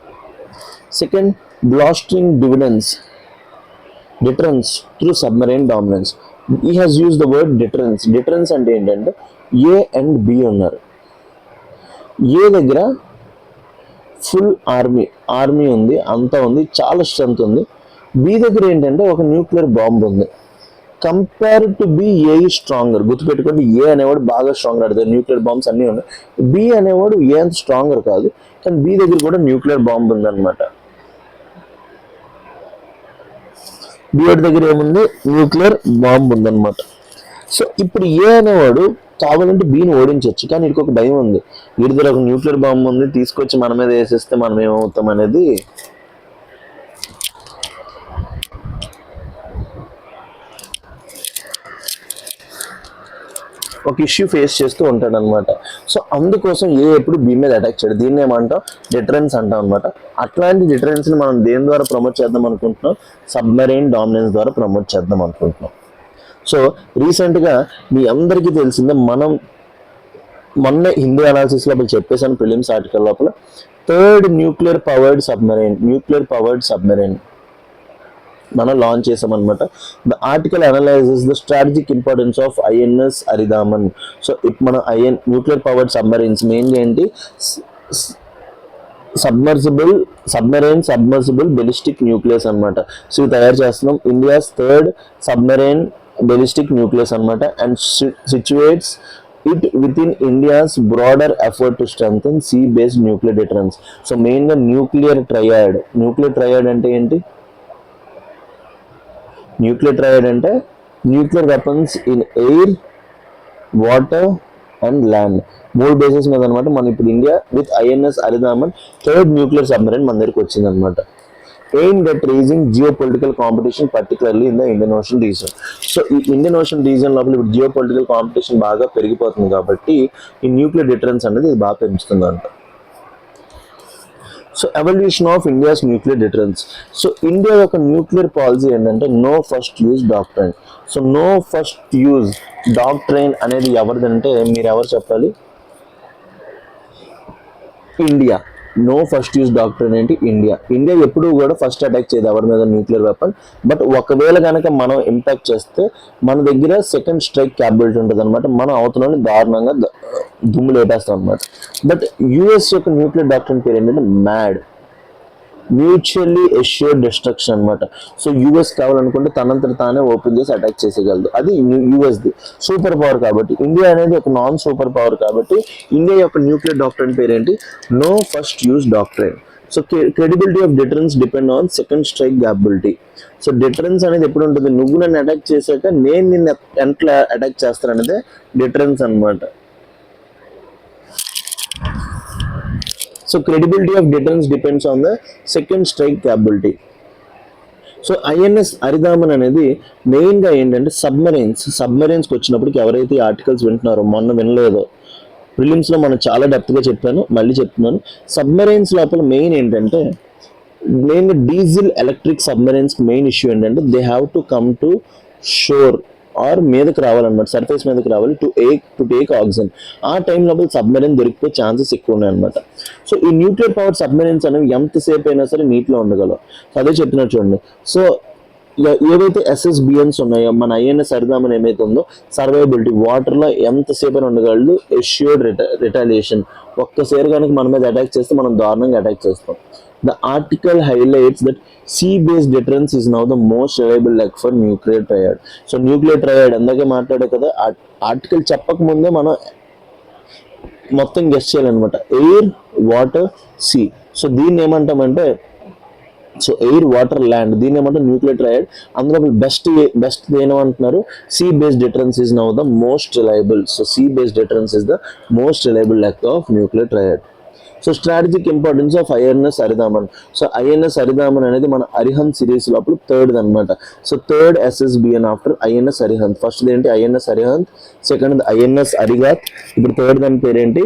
Second, blustering deterrence through submarine dominance. He has used the word deterrence. Deterrence అంటే ఏంటంటే ఏ అండ్ బి ఉన్నారు. ఏ దగ్గర ఫుల్ ఆర్మీ ఉంది, అంతా ఉంది, చాలా స్ట్రెంత్ ఉంది. బి దగ్గర ఏంటంటే ఒక న్యూక్లియర్ బాంబ్ ఉంది. Compare to be A stronger. గుర్తుపెట్టుకోండి, ఏ అనేవాడు బాగా స్ట్రాంగర్ ఆడతాడు, న్యూక్లియర్ బాంబ్స్ అన్నీ ఉన్నాయి. బి అనేవాడు ఏ అంత స్ట్రాంగర్ కాదు, కానీ బి దగ్గర కూడా న్యూక్లియర్ బాంబ్ ఉందన్నమాట. బిఎడ్ దగ్గర ఏముంది, న్యూక్లియర్ బాంబ్ ఉందన్నమాట. సో ఇప్పుడు ఏ అనేవాడు కావాలంటే బీని ఓడించవచ్చు, కానీ వీడికి ఒక భయం ఉంది, వీడి దగ్గర ఒక న్యూక్లియర్ బాంబ్ ఉంది, తీసుకొచ్చి మన మీద వేసేస్తే మనం ఏమవుతాం అనేది ఒక ఇష్యూ ఫేస్ చేస్తూ ఉంటాడు అనమాట. సో అందుకోసం ఏ ఎప్పుడు బీ మీద అటాక్ చేయడు. దీన్ని ఏమంటాం, డిటరెన్స్ అంటాం అనమాట. అట్లాంటి డిటరెన్స్ని మనం దేని ద్వారా ప్రమోట్ చేద్దాం అనుకుంటున్నాం, సబ్మెరైన్ డామినెన్స్ ద్వారా ప్రమోట్ చేద్దాం అనుకుంటున్నాం. సో రీసెంట్గా మీ అందరికీ తెలిసిందే, మనం మొన్న హిందీ అనాలిసిస్ లోపల చెప్పేసాను ప్రిలిమ్స్ ఆర్టికల్ లోపల, థర్డ్ న్యూక్లియర్ పవర్డ్ సబ్మెరైన్ మనం లాంచ్ చేసామన్నమాట. The article analyses the strategic importance of INS Aridhaman. So ఇప్పుడు మన న్యూక్లియర్ పవర్డ్ సబ్మరైన్స్ మెయిన్గా ఏంటి, సబ్మర్సిబుల్ బెలిస్టిక్ న్యూక్లియస్ అనమాట. సో ఇవి తయారు చేస్తున్నాం. India's third submarine ballistic nuclear అనమాట. And situates it within India's broader effort to strengthen sea-based nuclear deterrence. So మెయిన్గా న్యూక్లియర్ ట్రయాడ్ అంటే ఏంటి, nuclear weapons in air, water and land, 3 bases మీద అనమాట. మనం ఇప్పుడు India with INS Aridhaman third nuclear submarine మన దగ్గరికి వచ్చింది అనమాట. aimed at raising geopolitical competition, particularly in the Indian Ocean region. So ఈ ఇండియన్ ఓషన్ రీజన్ లోపల ఇప్పుడు జియోపొలిటికల్ కాంపిటీషన్ బాగా పెరిగిపోతుంది కాబట్టి ఈ న్యూక్లియర్ డిటరెన్స్ అనేది ఇది బాగా పెంచుతుందంట. So evolution of India's nuclear deterrence. So India యొక్క న్యూక్లియర్ పాలసీ ఏంటంటే no first use doctrine. So no first use doctrine అనేది ఎవరిదంటే మీరు ఎవరు చెప్పాలి, India. No first use doctrine ఏంటి, ఇండియా ఎప్పుడూ కూడా ఫస్ట్ అటాక్ చేయదు ఎవరి మీద న్యూక్లియర్ వెపన్. బట్ ఒకవేళ కనుక మనం ఇంపాక్ట్ చేస్తే మన దగ్గర సెకండ్ స్ట్రైక్ క్యాపబిలిటీ ఉంటుంది అనమాట. మనం అవతలని దారుణంగా దుమ్ము లేపేస్తాం అనమాట. బట్ యుఎస్ యొక్క న్యూక్లియర్ డాక్ట్రైన్ పేరు ఏంటంటే మ్యాడ్, మ్యూచువల్లీ ఎష్యూర్డ్ డిస్ట్రక్షన్ అనమాట. సో యూఎస్ కావాలనుకుంటే తనంతట తానే ఓపెన్ చేసి అటాక్ చేసేయగలదు. అది యూఎస్ది సూపర్ పవర్. కాబట్టి ఇండియా అనేది ఒక నాన్ సూపర్ పవర్. కాబట్టి ఇండియా యొక్క న్యూక్లియర్ డాక్ట్రైన్ పేరేంటి, no first use doctrine. So credibility of deterrence depend on second strike capability. So deterrence అనేది ఎప్పుడు ఉంటుంది, నువ్వు నన్ను అటాక్ చేశాక నేను నిన్ను ఎట్లా అటాక్ చేస్తాను అనేది డిటరెన్స్ అనమాట. So credibility of deterrence depends on the second strike capability. So INS Aridhaman అనేది మెయిన్గా ఏంటంటే సబ్మరైన్స్కి వచ్చినప్పటికి ఎవరైతే ఈ ఆర్టికల్స్ వింటున్నారో, మొన్న వినలేదో, ప్రిలిమ్స్లో మనం చాలా డెప్త్గా చెప్పాను, మళ్ళీ చెప్తున్నాను. సబ్మరైన్స్ లోపల మెయిన్ ఏంటంటే, మెయిన్గా diesel electric submarines main issue ఏంటంటే they have to come to shore or మీదకి రావాలన్నమాట, సర్ఫేస్ మీదకి రావాలి టు టేక్ ఆక్సిజన్. ఆ టైం లోపల సబ్మెరైన్ దొరికిపోయే ఛాన్సెస్ ఎక్కువ ఉన్నాయి అనమాట. సో ఈ న్యూక్లియర్ పవర్ సబ్మెరైన్స్ అనేవి ఎంతసేపు అయినా సరే నీటిలో ఉండగలవు. అదే చెప్తున్నారు చూడండి. సో ఏవైతే SSBNs ఉన్నాయో, మన INS హరిదామన్ ఏమైతే ఉందో, సర్వైబిలిటీ వాటర్లో ఎంతసేపు అని ఉండగలదు. ఎష్యూర్డ్ రిటాలియేషన్, ఒక్కసారి కనుక మన మీద అటాక్ చేస్తే మనం దారుణంగా అటాక్ చేస్తాం. The article highlights that sea based deterrence is now the most reliable leg for nuclear triad. So nuclear triad అందుకే మాట్లాడే కదా, ఆర్టికల్ చెప్పక ముందే మనం మొత్తం గెస్ట్ చేయాలన్నమాట. Air, water, see. సో దీన్ని ఏమంటామంటే, సో ఎయిర్, వాటర్, ల్యాండ్, దీన్ని ఏమంటారు న్యూక్లియర్ ట్రయాడ్. అందులో బెస్ట్ ఏమంటున్నారు, sea based deterrence is now the most reliable. So sea based deterrence is the most reliable leg of nuclear triad. So strategic importance of INS Aridhaman. So INS Aridhaman అనేది మన Arihant series లోపల third అనమాట. So third SSBN after INS Arihant. First ఏంటి INS Arihant, second INS Arighaat, ఇప్పుడు third దాని పేరేంటి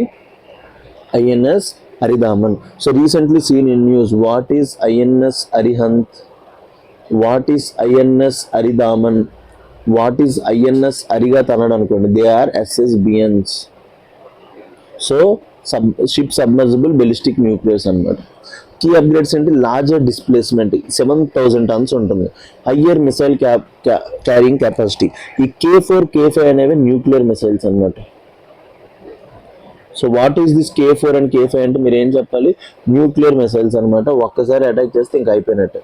INS Aridhaman. So recently seen in news, what is INS Arihant, what is INS Aridhaman, what is INS Arighaat అన్నాడు అనుకోండి, they are SSBNs. So ship submersible ballistic nuclears అనమాట. Key upgrades అంటే larger displacement, 7,000 tons ఉంటుంది, higher missile carrying capacity. ఈ K4, K5 అనేవి న్యూక్లియర్ missiles అనమాట. So what is this K4 and K5 అంటే మీరు ఏం చెప్పాలి, న్యూక్లియర్ మిసైల్స్ అనమాట. ఒక్కసారి అటాక్ చేస్తే ఇంకా అయిపోయినట్టే.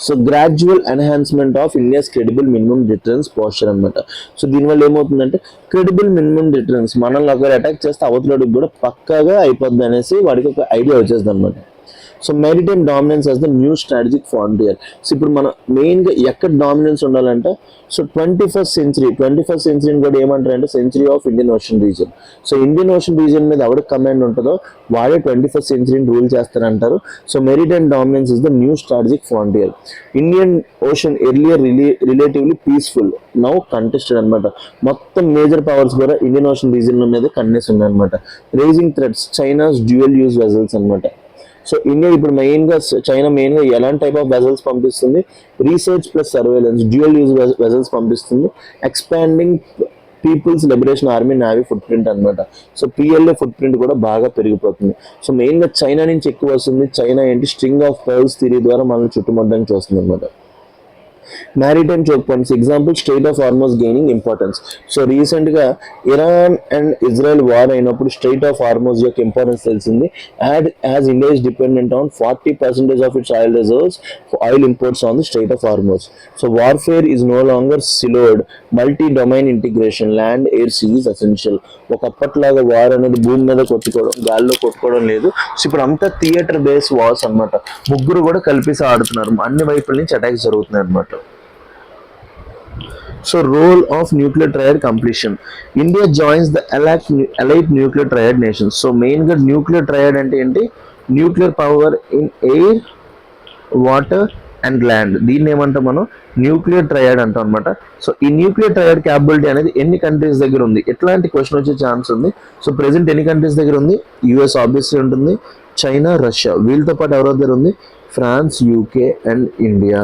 So gradual enhancement of India's credible minimum deterrence posture అనమాట. సో దీనివల్ల ఏమవుతుందంటే, క్రెడిబుల్ మినిమం డిటరెన్స్, మనల్ని ఒకరు అటాక్ చేస్తే అవతలడికి కూడా పక్కాగా అయిపోద్ది అనేసి వాడికి ఒక ఐడియా వచ్చేస్తుంది అనమాట. So maritime dominance as the new strategic frontier. So ఇప్పుడు మనం మెయిన్గా ఎక్కడ డామినెన్స్ ఉండాలంటే, సో 21st century కూడా ఏమంటారంటే century of Indian ocean region. So Indian ocean region మీద ఎవరికి కమాండ్ ఉంటుందో వాడే 21st century రూల్ చేస్తారంటారు. So maritime dominance is the new strategic frontier. Indian ocean earlier relatively peaceful, now contested అనమాట. మొత్తం major powers కూడా ఇండియన్ ఓషన్ రీజన్ మీద కన్నేసి ఉన్నాయి అనమాట. Raising threats, China's dual use vessels అనమాట. సో ఇండియా ఇప్పుడు చైనా మెయిన్గా ఎలాంటి టైప్ ఆఫ్ వెజల్స్ పంపిస్తుంది, research plus surveillance, dual use vessels పంపిస్తుంది. Expanding people's liberation army navy footprint అనమాట. సో PLA ఫుట్ ప్రింట్ కూడా బాగా పెరిగిపోతుంది. సో మెయిన్గా చైనా నుంచి ఎక్కువ వస్తుంది. చైనా ఏంటి, స్ట్రింగ్ ఆఫ్ పర్ల్స్ థియరీ ద్వారా మనల్ని చుట్టుముట్టడానికి చూస్తుంది అనమాట. Maritime choke points, example strait of Hormuz gaining importance. So రీసెంట్గా ఇరాన్ అండ్ ఇజ్రాయెల్ వార్ అయినప్పుడు స్ట్రైట్ ఆఫ్ హార్మోస్ యొక్క ఇంపార్టెన్స్ తెలిసింది. As India is dependent on 40% of its oil reserves, oil imports on the strait of Hormuz. So warfare is no longer siloed, multi domain integration, land, air, sea is essential. ఒకప్పట్లాగా war అనేది భూమి మీద కొట్టుకోవడం, గాల్లో కొట్టుకోవడం లేదు. So ఇప్పుడు అంతా థియేటర్ బేస్ వార్స్ అనమాట. ముగ్గురు కూడా కలిపేసి ఆడుతున్నారు, అన్ని వైపుల నుంచి అటాక్స్ జరుగుతున్నాయి అనమాట. So role of nuclear triad completion, India joins the elite nuclear triad nations. So మెయిన్గా న్యూక్లియర్ ట్రయాడ్ అంటే ఏంటి, nuclear power in air, water and land, దీన్ని ఏమంటాం మనం న్యూక్లియర్ ట్రయాడ్ అంటాం అనమాట. సో ఈ న్యూక్లియర్ ట్రయాడ్ క్యాపబిలిటీ అనేది ఎన్ని కంట్రీస్ దగ్గర ఉంది, ఎట్లాంటి క్వశ్చన్ వచ్చే ఛాన్స్ ఉంది. సో ప్రెసెంట్ ఎన్ని కంట్రీస్ దగ్గర ఉంది, US ఆబ్వియస్లీ ఉంటుంది, చైనా, రష్యా, వీళ్ళతో పాటు ఎవరి దగ్గర ఉంది, France, UK and India.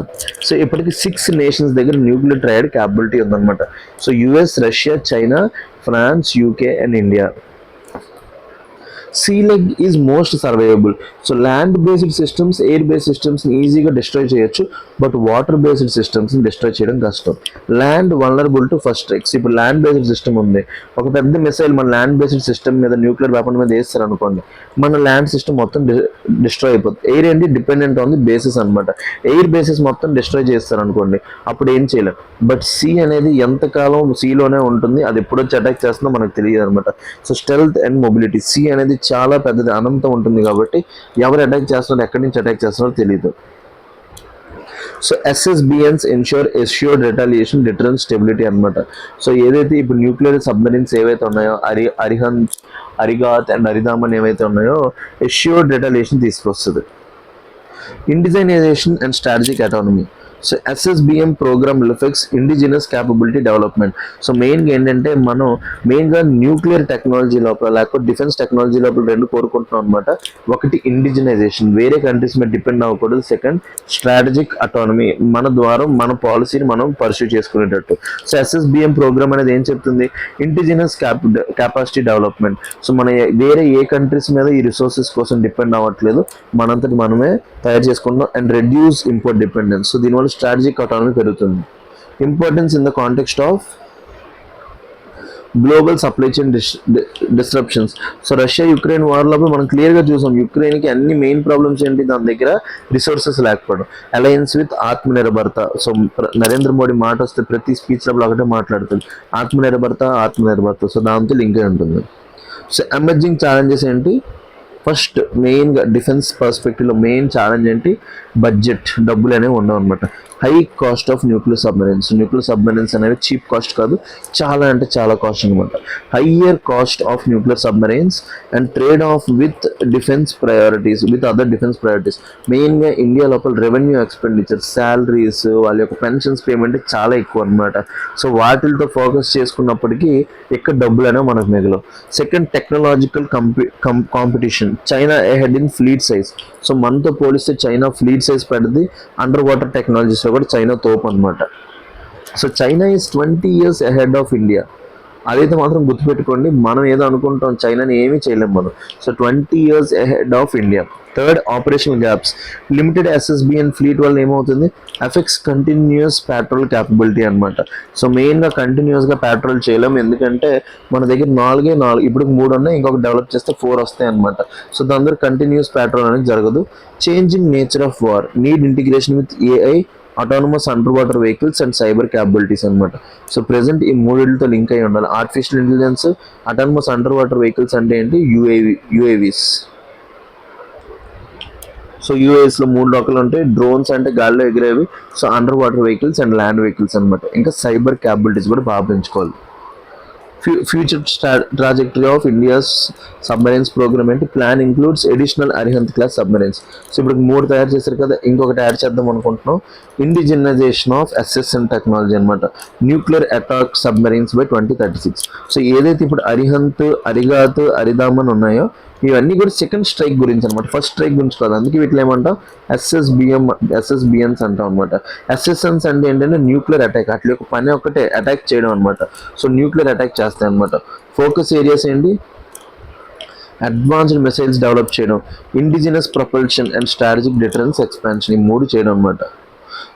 So ఇప్పటికి 6 నేషన్స్ దగ్గర న్యూక్లియర్ ట్రయాడ్ క్యాపబిలిటీ ఉందన్నమాట. So US, Russia, China, France, UK and India. Sea leg is most survivable. So land based systems, air based సిస్టమ్స్ని ఈజీగా డిస్ట్రాయ్ చేయొచ్చు, బట్ వాటర్ బేస్డ్ సిస్టమ్స్ని destroy చేయడం కష్టం. Land vulnerable to first strikes. ఇప్పుడు land based system ఉంది, ఒక పెద్ద మిసైల్ మన ల్యాండ్ బేస్డ్ సిస్టమ్ మీద, న్యూక్లియర్ వెపన్ మీద వేస్తారు అనుకోండి, మన ల్యాండ్ సిస్టమ్ మొత్తం డిస్ట్రాయ్ అయిపోతుంది. ఎయిర్ ఏంటి, డిపెండెంట్ ఆన్ ది బేసిస్ అనమాట. ఎయిర్ బేసిస్ మొత్తం డిస్ట్రాయ్ చేస్తారు అనుకోండి, అప్పుడు ఏం చేయలేం. బట్ సీ అనేది ఎంతకాలం సీలోనే ఉంటుంది, అది ఎప్పుడు వచ్చి అటాక్ చేస్తుందో మనకు తెలియదు అనమాట. So stealth and mobility, sea అనేది చాలా పెద్దది, అనంతం ఉంటుంది కాబట్టి ఎవరు అటాక్ చేస్తున్నారో, ఎక్కడి నుంచి అటాక్ చేస్తున్నారో తెలియదు. So SSBNs ensure assured retaliation, deterrence, stability అనమాట. సో ఏదైతే ఇప్పుడు న్యూక్లియర్ సబ్మెరీన్స్ ఏవైతే ఉన్నాయో, అరిహంత్, అరిగాత్ అండ్ హరిదామన్ ఏవైతే ఉన్నాయో, ఎష్యూర్డ్ రిటాలియేషన్ తీసుకొస్తుంది. Indigenisation and strategic autonomy. So SSBM programme reflects indigenous capability development. So మెయిన్గా ఏంటంటే మనం మెయిన్గా న్యూక్లియర్ టెక్నాలజీ లోపల లేకపోతే డిఫెన్స్ టెక్నాలజీ లోపల రెండు కోరుకుంటున్నాం అనమాట. ఒకటి ఇండిజినైజేషన్, వేరే కంట్రీస్ మీద డిపెండ్ అవ్వకూడదు. సెకండ్ స్ట్రాటజిక్ అటానమీ, మన ద్వారా మన పాలసీని మనం పర్సూ చేసుకునేటట్టు. సో ఎస్ఎస్బిఎం ప్రోగ్రామ్ అనేది ఏం చెప్తుంది, ఇండిజినస్ కెపాసిటీ డెవలప్మెంట్. సో మన వేరే ఏ కంట్రీస్ మీద ఈ రిసోర్సెస్ కోసం డిపెండ్ అవ్వట్లేదు, మనంతటి మనమే తయారు చేసుకుంటాం. And reduce import dependence. So దీనివల్ల స్ట్రాటజిక్ అటానమీ పెరుగుతుంది. Importance in the context of global supply chain disruptions. So Russia Ukraine war లోపల మనం క్లియర్గా చూసాం, యుక్రెయిన్కి అన్ని మెయిన్ ప్రాబ్లమ్స్ ఏంటి, దాని దగ్గర రిసోర్సెస్ లేకపోవడం. Alliance with ఆత్మనిర్భరత. So Narendra Modi మాట వస్తే ప్రతి స్పీచ్ లోపల ఒకటే మాట్లాడుతుంది, ఆత్మనిర్భరత. సో దాంతో లింక్ అయి ఉంటుంది. సో ఎమర్జింగ్ ఛాలెంజెస్ ఏంటి, ఫస్ట్ మెయిన్గా డిఫెన్స్ పర్స్పెక్టివ్లో మెయిన్ ఛాలెంజ్ ఏంటి, బడ్జెట్, డబ్బులు అనేవి ఉండవు అనమాట. High cost of nuclear submarines అనేవి చీప్ కాస్ట్ కాదు, చాలా అంటే చాలా కాస్ట్ అనమాట. Higher cost of nuclear submarines and trade of with other defence priorities. మెయిన్గా ఇండియా లోపల రెవెన్యూ ఎక్స్పెండిచర్, శాలరీస్, వాళ్ళ యొక్క పెన్షన్స్ పేమెంట్ చాలా ఎక్కువ అనమాట. సో వాటితో ఫోకస్ చేసుకున్నప్పటికీ ఎక్కువ డబ్బులు అనేవి మనకు మిగలవు. Second, technological competition. China ahead in fleet size. So మనతో పోలిస్తే చైనా ఫ్లీట్ సైజ్ పెద్దది, అండర్ వాటర్ టెక్నాలజీస్లో కూడా చైనా తోపు అనమాట. So China is 20 years ahead of India. అదైతే మాత్రం గుర్తుపెట్టుకోండి, మనం ఏదో అనుకుంటాం, చైనాని ఏమీ చేయలేం మనం. So 20 years ahead of India. Third, operational gaps. Limited SSBN fleet వల్ల ఏమవుతుంది, ఎఫెక్ట్స్ కంటిన్యూస్ పెట్రోల్ క్యాపబిలిటీ అనమాట. సో మెయిన్గా కంటిన్యూస్గా పెట్రోల్ చేయలేం, ఎందుకంటే మన దగ్గర 4 ఇప్పుడు 3 ఉన్నాయి, ఇంకొక డెవలప్ చేస్తే 4 వస్తాయి అనమాట. సో దాని ద్వారా కంటిన్యూస్ పెట్రోల్ అనేది జరగదు. Changing nature of war, need integration with AI, autonomous under water vehicles and cyber capabilities అనమాట. సో ప్రెసెంట్ ఈ మూడింటితో లింక్ అయి ఉండాలి. Artificial intelligence, autonomous under water vehicles అంటే ఏంటి, యూఏవీస్. సో యూఏఎస్లో 3 రకాలు ఉంటాయి, డ్రోన్స్ అంటే గాల్లో ఎగిరేవి, so under water vehicles and land vehicles అనమాట. ఇంకా సైబర్ క్యాపబిలిటీస్ కూడా బాగా పెంచుకోవాలి. Future trajectory of India's submarines programme ఏంటి, plan includes additional Arihant class submarines. So ఇప్పుడు 3 తయారు చేశారు కదా, ఇంకొకటి యాడ్ చేద్దాం అనుకుంటున్నాం, ఇండిజినైజేషన్ ఆఫ్ ఎస్ఎస్ఎన్ టెక్నాలజీ అనమాట, nuclear attack submarines by 2036. So ఏదైతే ఇప్పుడు అరిహంత్, అరిగాత్, అరిదామన్ ఉన్నాయో ఇవన్నీ కూడా సెకండ్ స్ట్రైక్ గురించి అనమాట, ఫస్ట్ స్ట్రైక్ గురించి కాదు. అందుకే వీటిలో ఏమంటాం, ఎస్ఎస్బిఎన్స్ అంటాం అనమాట. ఎస్ఎస్ఎన్స్ అంటే ఏంటంటే న్యూక్లియర్ అటాక్, అట్లా ఒక పని ఒకటే అటాక్ చేయడం అనమాట. సో న్యూక్లియర్ అటాక్ చేస్తాయి అనమాట. ఫోకస్ ఏరియాస్ ఏంటి, అడ్వాన్స్డ్ మిసైల్స్ డెవలప్ చేయడం, indigenous propulsion and strategic deterrence expansion, ఈ 3 చేయడం అనమాట.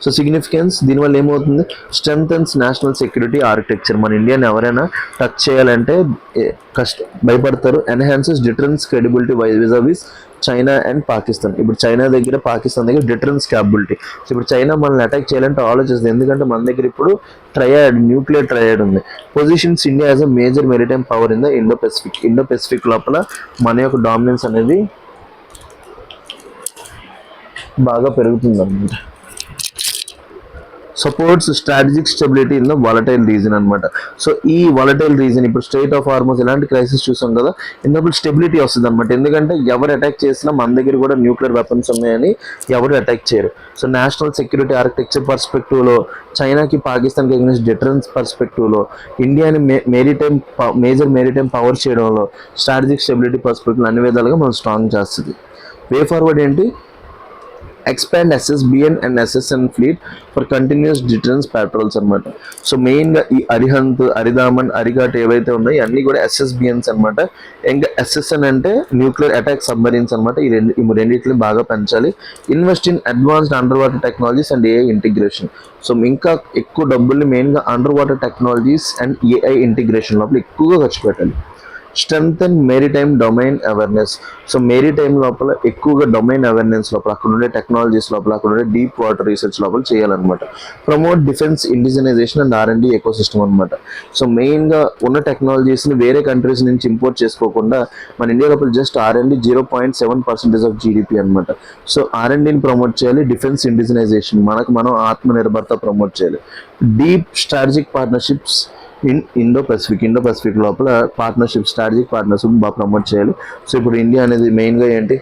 సో సిగ్నిఫికెన్స్, దీనివల్ల ఏమవుతుంది, స్ట్రెంగ్థెన్స్ నేషనల్ సెక్యూరిటీ ఆర్కిటెక్చర్. మన ఇండియాని ఎవరైనా టచ్ చేయాలంటే భయపడతారు. Enhances deterrence credibility vis a vis China and Pakistan. ఇప్పుడు చైనా దగ్గర, పాకిస్తాన్ దగ్గర డిటరెన్స్ క్యాపబిలిటీ. సో ఇప్పుడు చైనా మనల్ని అటాక్ చేయాలంటే ఆలోచిస్తుంది, ఎందుకంటే మన దగ్గర ఇప్పుడు న్యూక్లియర్ ట్రయాడ్ ఉంది. Positions India as a major maritime power in the Indo Pacific లోపల మన యొక్క డామినెన్స్ అనేది బాగా పెరుగుతుంది అన్నమాట. Supports strategic stability in the volatile region అనమాట. సో ఈ వాలటైల్ రీజన్, ఇప్పుడు స్ట్రైట్ ఆఫ్ హార్మోస్ ఇలాంటి క్రైసిస్ చూసాం కదా, ఇందులో స్టెబిలిటీ వస్తుంది అనమాట. ఎందుకంటే ఎవరు అటాక్ చేసినా మన దగ్గర కూడా న్యూక్లియర్ వెపన్స్ ఉన్నాయని ఎవరు అటాక్ చేయరు. సో నేషనల్ సెక్యూరిటీ ఆర్కిటెక్చర్ పర్స్పెక్టివ్లో చైనాకి, పాకిస్తాన్కి అగైన్స్ డిటరెన్స్ పర్స్పెక్టివ్లో, ఇండియాని మేజర్ మెరిటైమ్ పవర్ చేయడంలో, స్ట్రాటజిక్ స్టెబిలిటీ పర్స్పెక్టివ్ అన్ని విధాలుగా మనం స్ట్రాంగ్ చేస్తుంది. వే ఫార్వర్డ్ ఏంటి, expand SSBN and SSN fleet for continuous deterrence petrols అనమాట. సో మెయిన్గా ఈ అరిహంత్, అరిదామన్, అరిఘాట్ ఏవైతే ఉన్నాయో అన్నీ కూడా ఎస్ఎస్బిఎన్స్ అనమాట. ఇంకా ఎస్ఎస్ఎన్ అంటే న్యూక్లియర్ అటాక్ సబ్మరీన్స్ అనమాట. ఈ రెండింటిని బాగా పెంచాలి. Invest in advanced under water technologies and AI integration. So ఇంకా ఎక్కువ డబ్బుల్ని మెయిన్గా under water technologies and AI integration లోపల ఎక్కువగా ఖర్చు పెట్టాలి. Strengthen maritime domain awareness. So maritime లోపల ఎక్కువగా డొమైన్ అవేర్నెస్ లోపల, అక్కడ ఉండే టెక్నాలజీస్ లోపల, అక్కడ ఉండే డీప్ వాటర్ రీసెర్చ్ లోపల చేయాలన్నమాట. Promote defence indigenisation and R&D eco system అనమాట. సో మెయిన్గా ఉన్న టెక్నాలజీస్ని వేరే కంట్రీస్ నుంచి ఇంపోర్ట్ చేసుకోకుండా మన ఇండియా లోపల జస్ట్ R&D 0.7% ఆఫ్ జీడిపి అనమాట. సో R&Dని ప్రమోట్ చేయాలి. డిఫెన్స్ ఇండిజినైజేషన్, మనం ఆత్మనిర్భరత ప్రమోట్ చేయాలి. Deep strategic partnerships in Indo Pacific లోపల పార్ట్నర్షిప్, స్ట్రాటజిక్ పార్ట్నర్షిప్ బాగా ప్రమోట్ చేయాలి. సో ఇప్పుడు ఇండియా అనేది మెయిన్గా ఏంటి,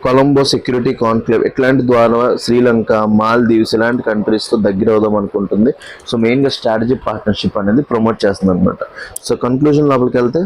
కొలంబో సెక్యూరిటీ కాన్క్లేవ్ ఇట్లాంటి ద్వారా శ్రీలంక, మాల్దీవ్స్ ఇలాంటి కంట్రీస్తో దగ్గర అవుదాం అనుకుంటుంది. సో మెయిన్గా స్ట్రాటజిక్ పార్ట్నర్షిప్ అనేది ప్రమోట్ చేస్తుంది అనమాట. సో కన్క్లూజన్ లోపలికి వెళ్తే,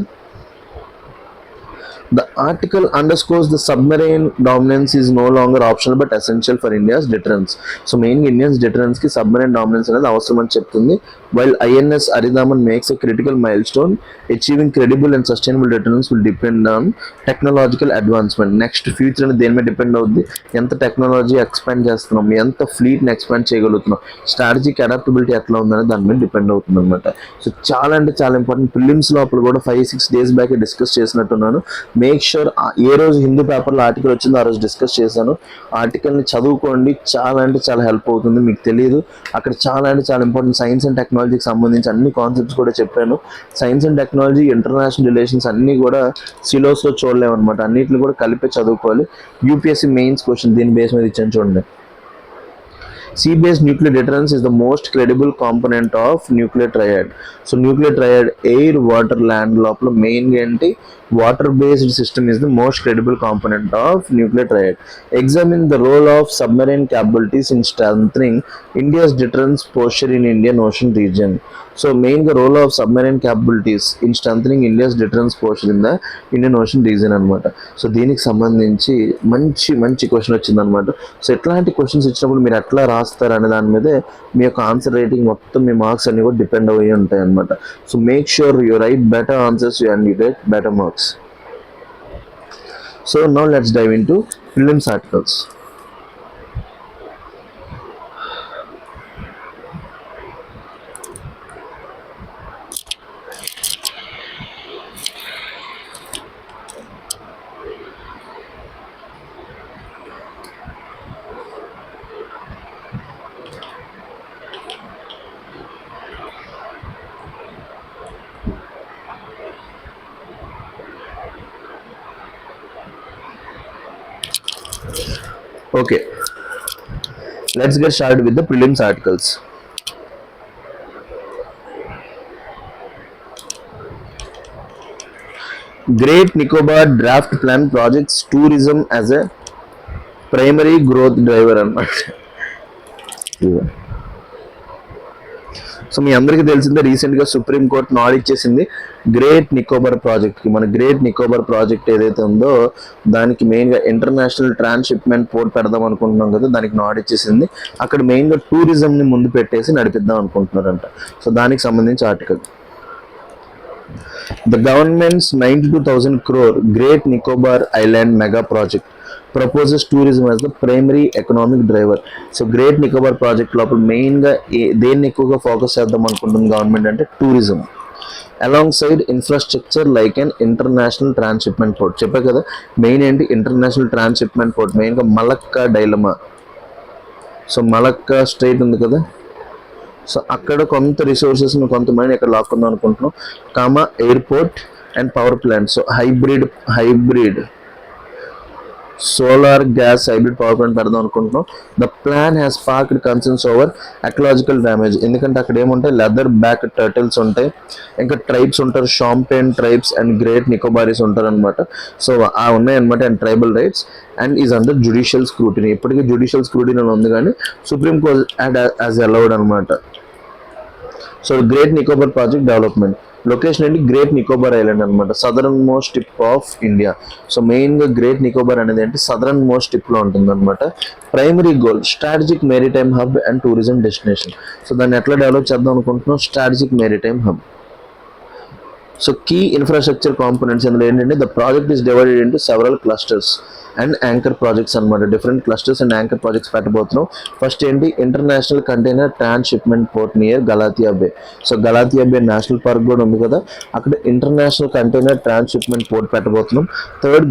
the article underscores the submarine dominance is no longer optional but essential for India's deterrence. So మెయిన్గా ఇండియన్స్ డిటరెన్స్కి సబ్మెరైన్ డామినెన్స్ అనేది అవసరం అని చెప్తుంది. While INS Aridaman makes a critical milestone, achieving credible and sustainable deterrence will depend on technological advancement. Next future అనేది దేని మీద depend అవుద్ది, ఎంత టెక్నాలజీ ఎక్స్పాండ్ చేస్తున్నాం, ఎంత ఫ్లీట్ని ఎక్స్పాండ్ చేయగలుగుతున్నాం, స్ట్రాటజిక్ అడాప్టబిలిటీ ఎట్లా ఉందనేది దాని మీద డిపెండ్ అవుతుంది అనమాట. సో చాలా అంటే చాలా ఇంపార్టెంట్. ప్రిలిమ్స్ లోపల కూడా 5-6 days బ్యాక్ డిస్కస్ చేసినట్టున్నాను. మేక్ షూర్ ఏ రోజు హిందూ పేపర్లో ఆర్టికల్ వచ్చిందో ఆ రోజు డిస్కస్ చేశాను. ఆర్టికల్ని చదువుకోండి, చాలా అంటే చాలా హెల్ప్ అవుతుంది. మీకు తెలియదు అక్కడ చాలా అంటే చాలా ఇంపార్టెంట్ సైన్స్ అండ్ టెక్నాలజీకి సంబంధించి అన్ని కాన్సెప్ట్స్ కూడా చెప్పాను. Science and technology, international relations అన్నీ కూడా సిలోస్లో చూడలేము అనమాట. అన్నింటిని కూడా కలిపి చదువుకోవాలి. యూపీఎస్సీ మెయిన్స్ క్వశ్చన్ దీని బేస్ మీద ఇచ్చాను చూడండి. Sea-based nuclear deterrence is the most credible component of nuclear triad. So nuclear triad air, water, land లోపల మెయిన్గా ఏంటి, water based system is the most credible component of nuclear triad. Examine the role of submarine capabilities in strengthening India's deterrence posture in Indian Ocean region. So మెయిన్గా role of submarine capabilities in strengthening India's deterrence posture in the Indian ocean region అనమాట. సో దీనికి సంబంధించి మంచి question వచ్చిందనమాట. So ఎట్లాంటి questions ఇచ్చినప్పుడు మీరు ఎట్లా రాస్తారు అనే దాని మీదే మీ యొక్క ఆన్సర్ రేటింగ్ మొత్తం, మీ మార్క్స్ అన్ని కూడా డిపెండ్ అయ్యి ఉంటాయి అనమాట. So make sure you write better answers and you get better marks. So now let's dive into prelims articles. Okay, let's get started with the prelims articles. Great Nicobar draft plan projects tourism as a primary growth driver అన్నమాట. So మీ అందరికీ తెలిసిందే, రీసెంట్గా supreme court నాడ్ ఇచ్చేసింది great Nicobar ప్రాజెక్ట్కి. మన great Nicobar project ఏదైతే ఉందో దానికి మెయిన్గా ఇంటర్నేషనల్ ట్రాన్స్షిప్మెంట్ పోర్ట్ పెడదాం అనుకుంటున్నాం కదా, దానికి నాడ్ ఇచ్చేసింది. అక్కడ మెయిన్గా టూరిజంని ముందు పెట్టేసి నడిపిద్దాం అనుకుంటున్నారంట. సో దానికి సంబంధించి article. The government's 92,000 crore Great Nicobar Island mega project proposes tourism as the primary economic driver. So great Nicobar project లోపల మెయిన్గా దేన్ని ఎక్కువగా ఫోకస్ చేద్దాం అనుకుంటుంది గవర్నమెంట్ అంటే tourism, along side infrastructure like and international transshipment port. చెప్పే కదా మెయిన్ ఏంటి, ఇంటర్నేషనల్ ట్రాన్స్షిప్మెంట్ పోర్ట్, మెయిన్గా Malacca dilemma. So Malacca straight ఉంది కదా, సో అక్కడ కొంత రిసోర్సెస్ని కొంతమంది ఇక్కడ లాక్కుందాం అనుకుంటున్నాం. Comma airport and power plant. So hybrid solar gas hybrid power plant పెడదాం అనుకుంటున్నాం. The plan has sparked concerns over ecological damage. ఎందుకంటే అక్కడ ఏముంటాయి, లెదర్ బ్యాక్ టర్టిల్స్ ఉంటాయి, ఇంకా ట్రైబ్స్ ఉంటారు, champagne tribes and great Nicobarese ఉంటారు అనమాట. సో ఆ ఉన్నాయన్నమాట, and tribal rights and is under judicial scrutiny. ఇప్పటికీ జ్యుడిషియల్ స్క్రూటినీ ఉంది కానీ సుప్రీం కోర్ట్ యాజ్ అలౌడ్ అనమాట. So great Nicobar project development location ఏంటి, గ్రేట్ నికోబార్ ఐలాండ్ అనమాట, southern most tip of India. So మెయిన్గా గ్రేట్ నికోబార్ అనేది ఏంటి, సదరన్ మోస్ట్ టిప్లో ఉంటుంది అనమాట. Primary goal strategic maritime hub and tourism destination. So దాన్ని ఎట్లా డెవలప్ చేద్దాం అనుకుంటున్నాం, strategic maritime hub. So key infrastructure components అందులో ఏంటంటే the project is divided into several clusters and anchor projects అనమాట. Different clusters and anchor projects పెట్టబోతున్నాం. First ఏంటి, international container transshipment port near Galathea bay. So Galathea bay national park కూడా ఉంది కదా, అక్కడ international container transshipment port పెట్టబోతున్నాం. Third,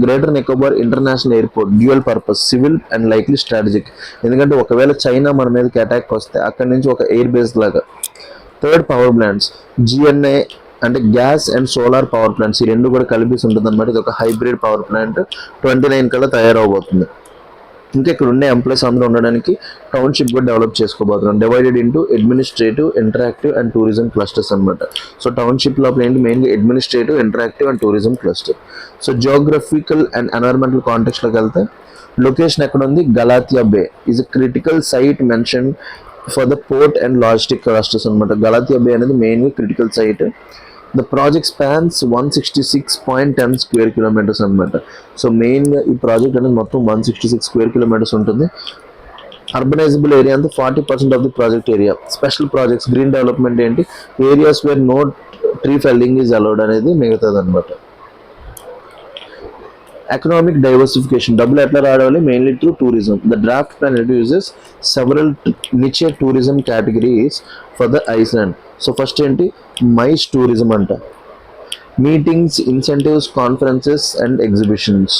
greater Nicobar international airport, dual purpose, civil and likely strategic. ఎందుకంటే ఒకవేళ చైనా మన మీదకి అటాక్ వస్తే అక్కడి నుంచి ఒక ఎయిర్ బేస్ లాగా. థర్డ్, పవర్ ప్లాంట్స్, జిఎన్ఐ అంటే gas and solar power plants, ఈ రెండు కూడా కలిపి ఉంటుంది అనమాట. ఇది ఒక హైబ్రిడ్ పవర్ ప్లాంట్ 29 కల్లా తయారవబోతుంది. ఇంకా ఇక్కడ ఉండే ఎంప్లాయీస్ అందరూ ఉండడానికి టౌన్షిప్ కూడా డెవలప్ చేసుకోబోతున్నాం. Divided into administrative, interactive and tourism clusters అనమాట. సో టౌన్షిప్ లోపల ఏంటి మెయిన్గా administrative, interactive and tourism cluster. So geographical and environmental కాంటెక్స్లోకి వెళ్తే లొకేషన్ ఎక్కడ ఉంది? Galathea bay is a critical site mention for the port and logistic clusters అనమాట. Galathea bay అనేది మెయిన్గా critical site. The project spans 166.10 square kilometres అనమాట. సో మెయిన్గా ఈ ప్రాజెక్ట్ అనేది మొత్తం 166 స్క్వేర్ కిలోమీటర్స్ ఉంటుంది. అర్బనైజబుల్ ఏరియా అంతా 40% of the project area. Special projects green development ఏంటి? Areas where no tree felling is allowed అనేది మిగతాది అనమాట. ఎకనామిక్ డైవర్సిఫికేషన్ డబ్బులు ఎట్లా రావాలి? Mainly through tourism. The draft plan introduces several niche tourism categories for the island. So first ఏంటి? MICE tourism అంట. Meetings, incentives, conferences and exhibitions.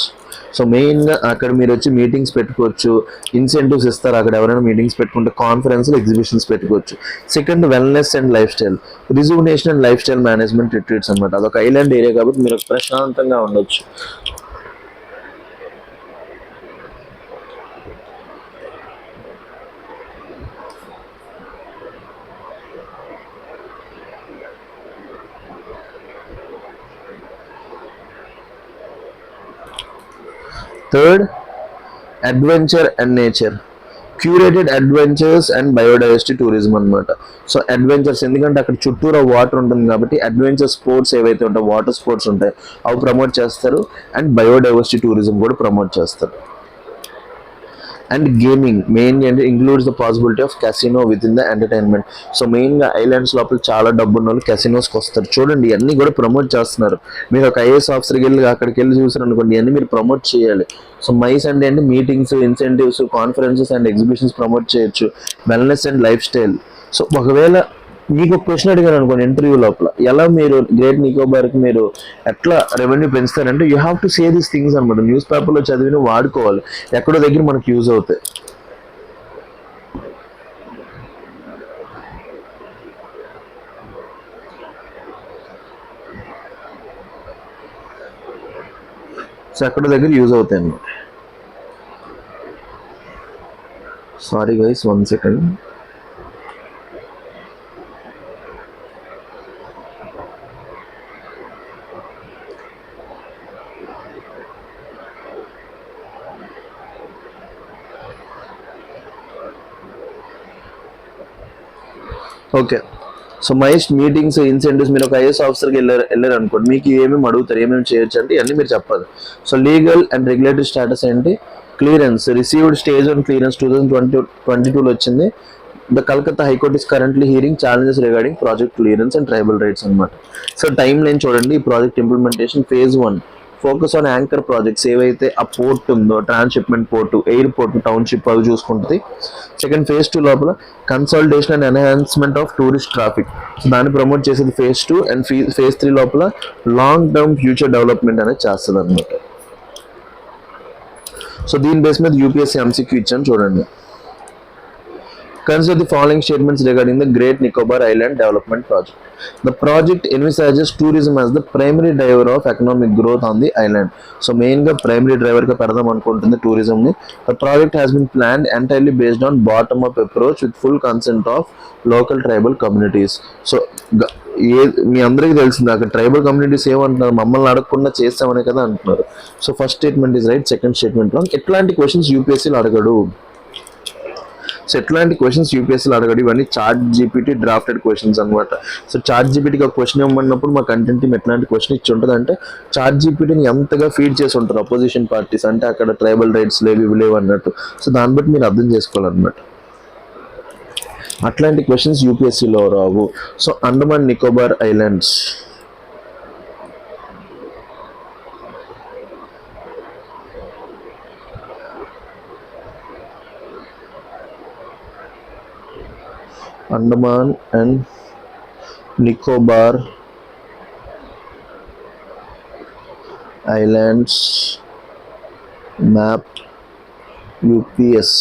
So మెయిన్గా అక్కడ మీరు వచ్చి మీటింగ్స్ పెట్టుకోవచ్చు, ఇన్సెంటివ్స్ ఇస్తారు అక్కడ ఎవరైనా మీటింగ్స్ పెట్టుకుంటే, కాన్ఫరెన్స్లు, ఎగ్జిబిషన్స్ పెట్టుకోవచ్చు. Second wellness and life style, rejuvenation and life style management retreats అనమాట. అదొక ఐలాండ్ ఏరియా కాబట్టి మీరు ప్రశాంతంగా ఉండొచ్చు. Third adventure and nature, curated adventures and biodiversity tourism అనమాట. సో అడ్వెంచర్స్ ఎందుకంటే అక్కడ చుట్టూరా వాటర్ ఉంటుంది కాబట్టి అడ్వెంచర్ స్పోర్ట్స్ ఏవైతే ఉంటాయో, వాటర్ స్పోర్ట్స్ ఉంటాయి అవి ప్రమోట్ చేస్తారు. అండ్ బయోడైవర్సిటీ టూరిజం కూడా ప్రమోట్ చేస్తారు. అండ్ గేమింగ్ మెయిన్ అంటే includes the possibility of casino with in the entertainment. So మెయిన్గా ఐలాండ్స్ లోపల చాలా డబ్బు ఉన్న వాళ్ళు క్యాసినోస్కి వస్తారు. చూడండి ఇవన్నీ కూడా ప్రమోట్ చేస్తున్నారు. మీరు ఒక ఐఏఎస్ ఆఫీసర్కి వెళ్ళి అక్కడికి వెళ్ళి చూసారు అనుకోండి, ఇవన్నీ మీరు ప్రమోట్ చేయాలి. సో మైస్ అంటే meetings, incentives, conferences and exhibitions promote చేయొచ్చు. Wellness and life style. So ఒకవేళ మీకు ఒక క్వశ్చన్ అడిగారు అనుకోండి ఇంటర్వ్యూ లోపల, ఎలా మీరు గ్రేట్ నికోబార్కి మీరు ఎట్లా రెవెన్యూ పెంచుతారంటే you have to say these things అనమాట. న్యూస్ పేపర్లో చదివిన వాడుకోవాలి, ఎక్కడో దగ్గర మనకు యూజ్ అవుతాయి. సో ఎక్కడో దగ్గర యూజ్ అవుతాయి అన్నమాట. Sorry guys, 1 second. Okay, so MICE meetings, incentives, మీరు ఒక ఐఏఎస్ ఆఫీసర్కి వెళ్ళారు అనుకోండి, మీకు ఏమేమి అడుగుతారు, ఏమేమి చేయొచ్చు అంటే ఇవన్నీ మీరు చెప్పాలి. So legal and regulatory status ఏంటి? క్లియరెన్స్ రిసీవ్డ్ స్టేజ్ 1 క్లియరెన్స్ 2022లో వచ్చింది. The Calcutta high court is currently hearing challenges regarding project clearance and tribal rights అనమాట. సో టైం లైన్ చూడండి. ఈ project implementation phase 1 focus on anchor projects ఏవైతే ఆ port ఉందో, transshipment port, airport, township అవి చూసుకుంటుంది. Second phase 2 లోపల consolidation and enhancement of tourist traffic, దాన్ని ప్రమోట్ చేసేది ఫేజ్ 2. అండ్ ఫేజ్ 3 లోపల లాంగ్ టర్మ్ ఫ్యూచర్ డెవలప్మెంట్ అనేది చేస్తుంది అనమాట. సో దీని బేస్ మీద యూపీఎస్సీ ఎంసీక్యూ ఇచ్చాను చూడండి. Consider the following statements regarding the Great Nicobar Island Development Project. The project envisages tourism as the primary driver of economic growth on the island. So main ga primary driver ga pedadam anukuntundi tourism ni. The project has been planned entirely based on bottom up approach with full consent of local tribal communities. So మీ అందరికీ తెలిసింది అక్కడ tribal communities ఏమంటున్నారు, మమ్మల్ని అడగకుండా చేస్తామనే కదా అంటున్నారు. So first statement is right, second statement wrong. ఎట్లాంటి questions యూపీఎస్సీలో అడగడు. సో ఎట్లాంటి క్వశ్చన్స్ యూపీఎస్సీలో అడగడు, ఇవన్నీ చాట్ జీపీటీ డ్రాఫ్టెడ్ క్వశ్చన్స్ అనమాట. సో చాట్ జీపీటీకి ఒక క్వశ్చన్ ఇవ్వమన్నప్పుడు మా కంటెంట్ టీమ్ ఎట్లాంటి క్వశ్చన్ ఇచ్చి ఉంటుంది అంటే చాట్ జీపీటీని ఎంతగా ఫీడ్ చేసి ఉంటారు అపోజిషన్ పార్టీస్, అంటే అక్కడ ట్రైబల్ రైట్స్ లేవు ఇవి లేవు అన్నట్టు. సో దాన్ని బట్టి మీరు అర్థం చేసుకోవాలన్నమాట. అట్లాంటి క్వశ్చన్స్ యూపీఎస్సీలో రావు. So Andaman Nicobar islands, Andaman and Nicobar Islands map UPSC.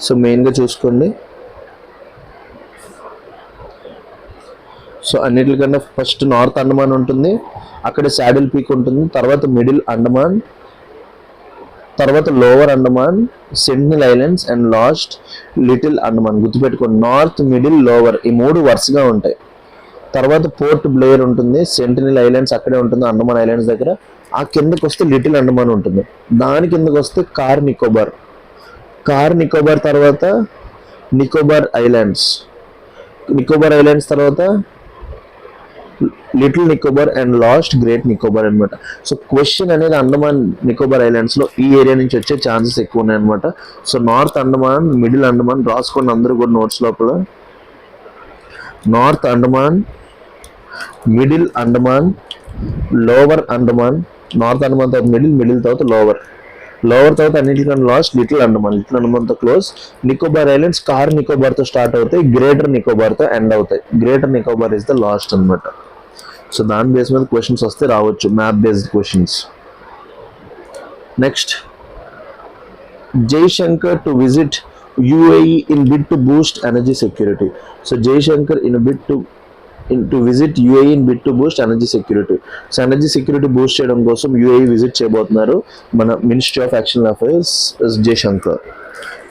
So మెయిన్గా చూసుకోండి. సో అన్నిటికన్నా ఫస్ట్ నార్త్ అండమాన్ ఉంటుంది, అక్కడ శాడిల్ పీక్ ఉంటుంది, తర్వాత మిడిల్ అండమాన్, తర్వాత lower Andaman, sentinel islands and last little Andaman. గుర్తుపెట్టుకోండి, నార్త్, మిడిల్, లోవర్ ఈ మూడు వరుసగా ఉంటాయి. తర్వాత పోర్ట్ బ్లేయర్ ఉంటుంది, సెంటినల్ ఐలాండ్స్ అక్కడే ఉంటుంది అండమాన్ ఐలాండ్స్ దగ్గర. ఆ కిందకు వస్తే లిటిల్ అండమాన్ ఉంటుంది. దాని కిందకు వస్తే కార్ నికోబార్. కార్ నికోబార్ తర్వాత నికోబార్ ఐలాండ్స్. నికోబార్ ఐలాండ్స్ తర్వాత little Nicobar and last great Nicobar అనమాట. సో క్వశ్చన్ అనేది అండమాన్ నికోబార్ ఐలాండ్స్ లో ఈ ఏరియా నుంచి వచ్చే ఛాన్సెస్ ఎక్కువ ఉన్నాయి అనమాట. So north Andaman, middle Andaman రాసుకోండి అందరూ కూడా నోట్స్ లోపల. North Andaman, middle Andaman, lower Andaman. North Andaman తర్వాత మిడిల్, మిడిల్ తర్వాత లోవర్, లోవర్ తర్వాత అన్నిటికన్నా last little Andaman. Little Andaman తో క్లోజ్. నికోబార్ ఐలాండ్స్ కార్ నికోబార్ తో స్టార్ట్ అవుతాయి, గ్రేటర్ నికోబార్ తో ఎండ్ అవుతాయి. Greater Nicobar is the last అనమాట. సో దాని బేస్ మీద క్వశ్చన్స్ వస్తే రావచ్చు, map based questions. Next, Jaishankar to visit UAE in bid to boost energy security. So Jaishankar to visit UAE in bid to boost energy security. So energy security Boost చేయడం కోసం UAE visit చేయబోతున్నారు మన ministry of external affairs Jaishankar.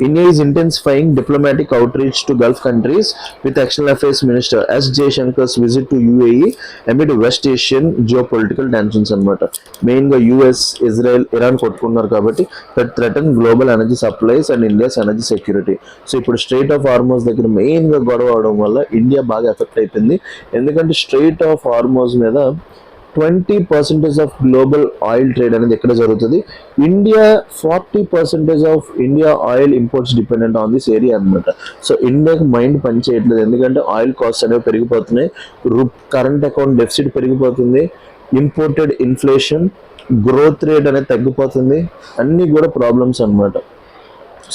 India is intensifying diplomatic outreach to Gulf countries with External Affairs Minister S. Jaishankar's visit to UAE amid West Asian geopolitical tensions అన్నమాట. మెయిన్గా US, Israel, Iran కొట్టుకున్నారు కాబట్టి threaten global energy supplies and India's energy security. So ఇప్పుడు strait of Hormuz దగ్గర మెయిన్గా గొడవ అవడం వల్ల ఇండియా బాగా ఎఫెక్ట్ అయిపోయింది. ఎందుకంటే స్ట్రైట్ ఆఫ్ హార్మోజ్ మీద 20% ఆఫ్ గ్లోబల్ ఆయిల్ ట్రేడ్ అనేది ఎక్కడ జరుగుతుంది. India 40% of India oil imports dependent on this area అనమాట. సో ఇండియాకి మైండ్ పనిచేయట్లేదు, ఎందుకంటే ఆయిల్ కాస్ట్ అనేవి పెరిగిపోతున్నాయి, కరెంట్ అకౌంట్ డెఫిసిట్ పెరిగిపోతుంది, ఇంపోర్టెడ్ ఇన్ఫ్లేషన్, గ్రోత్ రేట్ అనేది తగ్గిపోతుంది, అన్నీ కూడా ప్రాబ్లమ్స్ అనమాట.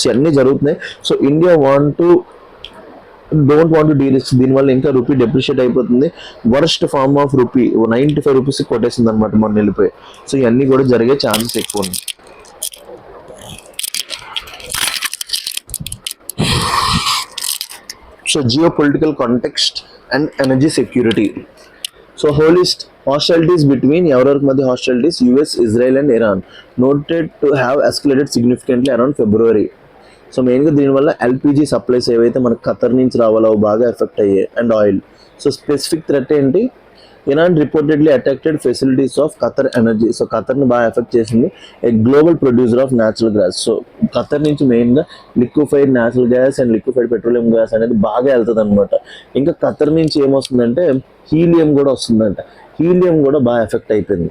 సో అన్నీ జరుగుతున్నాయి. So India don't want to derisk. దీనివల్ల ఇంకా రూపీ డెప్రిషియేట్ అయిపోతుంది. Worst form of rupee 95 rupees కొట్టేసింది అనమాట మొన్న వెళ్ళిపోయి. సో ఇవన్నీ కూడా జరిగే ఛాన్సెస్ ఎక్కువ ఉన్నాయి. So geo political context and energy security. So hostilities between ఎవరెవరికి మధ్య హాస్టిలిటీస్ US, Israel and Iran noted to have escalated significantly around February. So మెయిన్గా దీనివల్ల ఎల్పిజి సప్లైస్ ఏవైతే మనకు ఖతర్ నుంచి రావాలో బాగా ఎఫెక్ట్ అయ్యాయి, and oil. So specific threat ఏంటి, Iran reportedly attacked facilities of Qatar energy. So ఖతర్ని బాగా ఎఫెక్ట్ చేసింది. A global producer of natural gas. So Qatar నుంచి మెయిన్గా liquefied natural gas and liquefied petroleum gas అనేది బాగా వెళ్తుంది అనమాట. ఇంకా ఖతర్ నుంచి ఏమొస్తుందంటే హీలియం కూడా వస్తుందంట. హీలియం కూడా బాగా ఎఫెక్ట్ అయిపోయింది.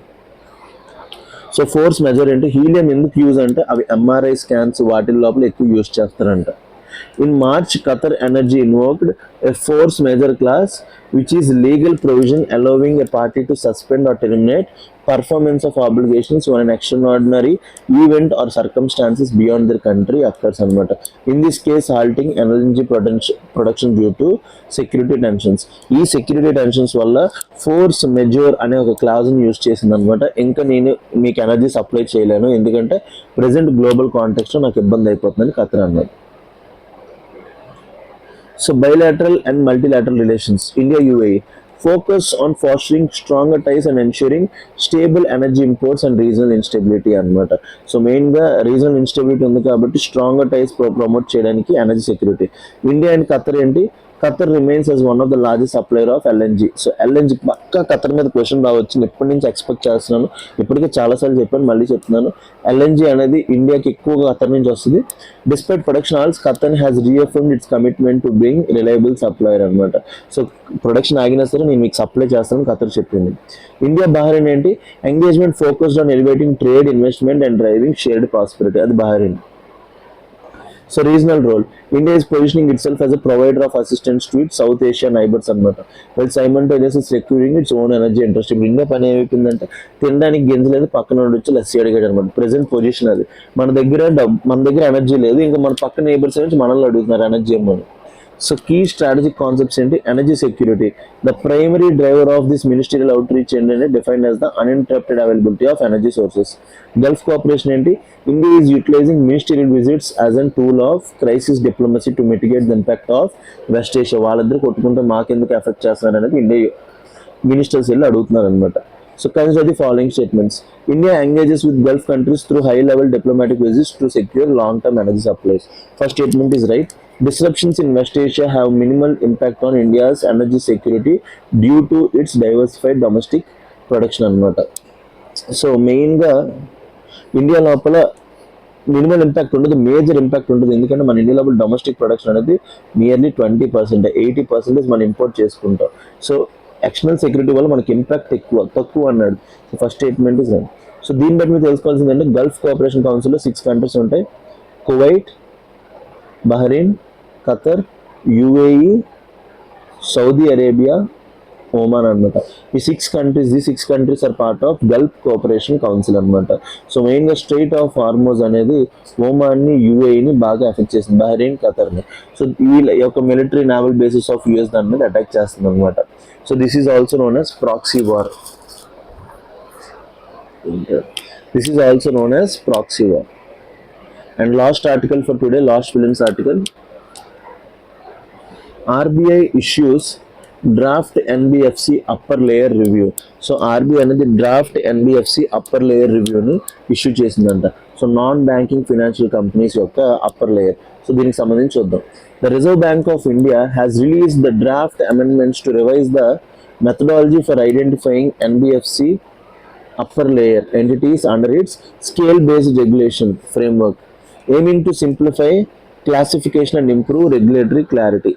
సో ఫోర్స్ మెజర్ ఏంటి, హీలియం ఎందుకు యూజ్ అంటే అవి MRI స్కాన్స్ వాటి లోపల ఎక్కువ యూజ్ చేస్తారంట. In March, Qatar Energy invoked a force majeure clause, which is legal provision allowing a party to suspend or terminate performance of obligations when an extraordinary event or circumstances beyond their country occurs అనమాట. In this case, halting energy production due to security tensions. ఈ security tensions వల్ల force measure అనే ఒక క్లాజ్ని use చేసింది అనమాట. ఇంకా నేను మీకు ఎనర్జీ సప్లై చేయలేను, ఎందుకంటే ప్రెసెంట్ గ్లోబల్ కాంటెక్స్లో నాకు ఇబ్బంది అయిపోతుందని ఖతర్ అన్నది. So bilateral and multilateral relations. India UAE focus on fostering stronger ties and ensuring stable energy imports and regional instability అన్నమాట. సో మెయిన్గా రీజనల్ ఇన్స్టెబిలిటీ ఉంది కాబట్టి స్ట్రాంగర్ టైస్ ప్రమోట్ చేయడానికి energy security. India and Qatar ఏంటి, Qatar remains as one of the largest supplier of LNG. So LNG పక్కా Qatar మీద question రావచ్చు, ఎప్పటి నుంచి ఎక్స్పెక్ట్ చేస్తున్నాను, ఇప్పటికే చాలాసార్లు చెప్పాను, మళ్ళీ చెప్తున్నాను. LNG అనేది ఇండియాకి ఎక్కువగా ఖతర్ నుంచి వస్తుంది. Despite production halts, Qatar has reaffirmed its commitment to being reliable supplier అనమాట. సో ప్రొడక్షన్ ఆగినా సరే నేను మీకు సప్లై చేస్తాను ఖతర్ చెప్పింది. ఇండియా బహ్రెయిన్ ఏంటి, engagement focused on elevating trade, investment and driving shared prosperity, అది Bahrain. So regional role, India is positioning itself as a provider of assistance to its South Asia neighbors అన్నమాట, while simultaneously securing its own energy interest. ఇప్పుడు India పని ఏమైపోయిందంటే తినడానికి గింజలేదు, పక్కన వచ్చి లస్సీ అడిగాడు అనమాట. ప్రెసెంట్ పొజిషన్ అది. మన దగ్గర ఎనర్జీ లేదు, ఇంకా మన పక్క నైబర్స్ నుంచి మనల్ని అడుగుతున్నారు ఎనర్జీ ఇవ్వమని. So key strategic concepts ఏంటి, energy security. The primary driver of this ministerial outreach ఏంటంటే defined as the uninterrupted availability of energy sources. Gulf cooperation ఏంటి, India is utilizing ministerial visits as a tool of crisis diplomacy to mitigate the impact of West Asia. వాళ్ళిద్దరు కొట్టుకుంటే మాకెందుకు effect చేస్తున్నారు అనేది India ministers వెళ్ళి అడుగుతున్నారు అనమాట. So consider the following statements. India engages with Gulf countries through high-level diplomatic visits to secure long-term energy supplies. First statement is right. Disruptions in West Asia have minimal impact on India's energy security due to its diversified domestic production అన్నమాట. So మెయిన్గా India లోపల minimal impact ఉండదు, major impact ఉండదు. ఎందుకంటే మన India లోపల domestic production అనేది nearly 20%, 80% మనం ఇంపోర్ట్ చేసుకుంటాం. సో ఎక్స్టర్నల్ సెక్యూరిటీ వల్ల మనకి ఇంపాక్ట్ తక్కువ అన్నాడు. So first statement is right. So దీన్ని బట్టి మీరు తెలుసుకోవాల్సిందంటే గల్ఫ్ కోఆపరేషన్ కౌన్సిల్లో 6 కంట్రీస్ ఉంటాయి. Kuwait, Bahrain, Qatar, UAE, Saudi Arabia, Oman అనమాట. ఈ 6 countries are part of Gulf Cooperation Council అనమాట. సో మెయిన్గా స్ట్రైట్ ఆఫ్ హార్మోజ్ అనేది ఒమాన్ని, యుఏఈని బాగా ఎఫెక్ట్ చేసింది, బహ్రెయిన్, ఖతర్ని. సో వీళ్ళ యొక్క military naval bases of US దాని మీద అటాక్ చేస్తుంది అనమాట. So this is also known as proxy war. And last article for today, last Williams article. RBI issues draft NBFC upper layer review. So RBI అనేది draft NBFC upper layer రివ్యూని issue చేసిందంట. So non banking financial companies యొక్క upper layer. So దీనికి సంబంధించి చూద్దాం. The Reserve Bank of India has release the draft amendments to revise the methodology for identifying NBFC upper layer entities under its scale-based regulation framework, aiming to simplify classification and improve regulatory clarity.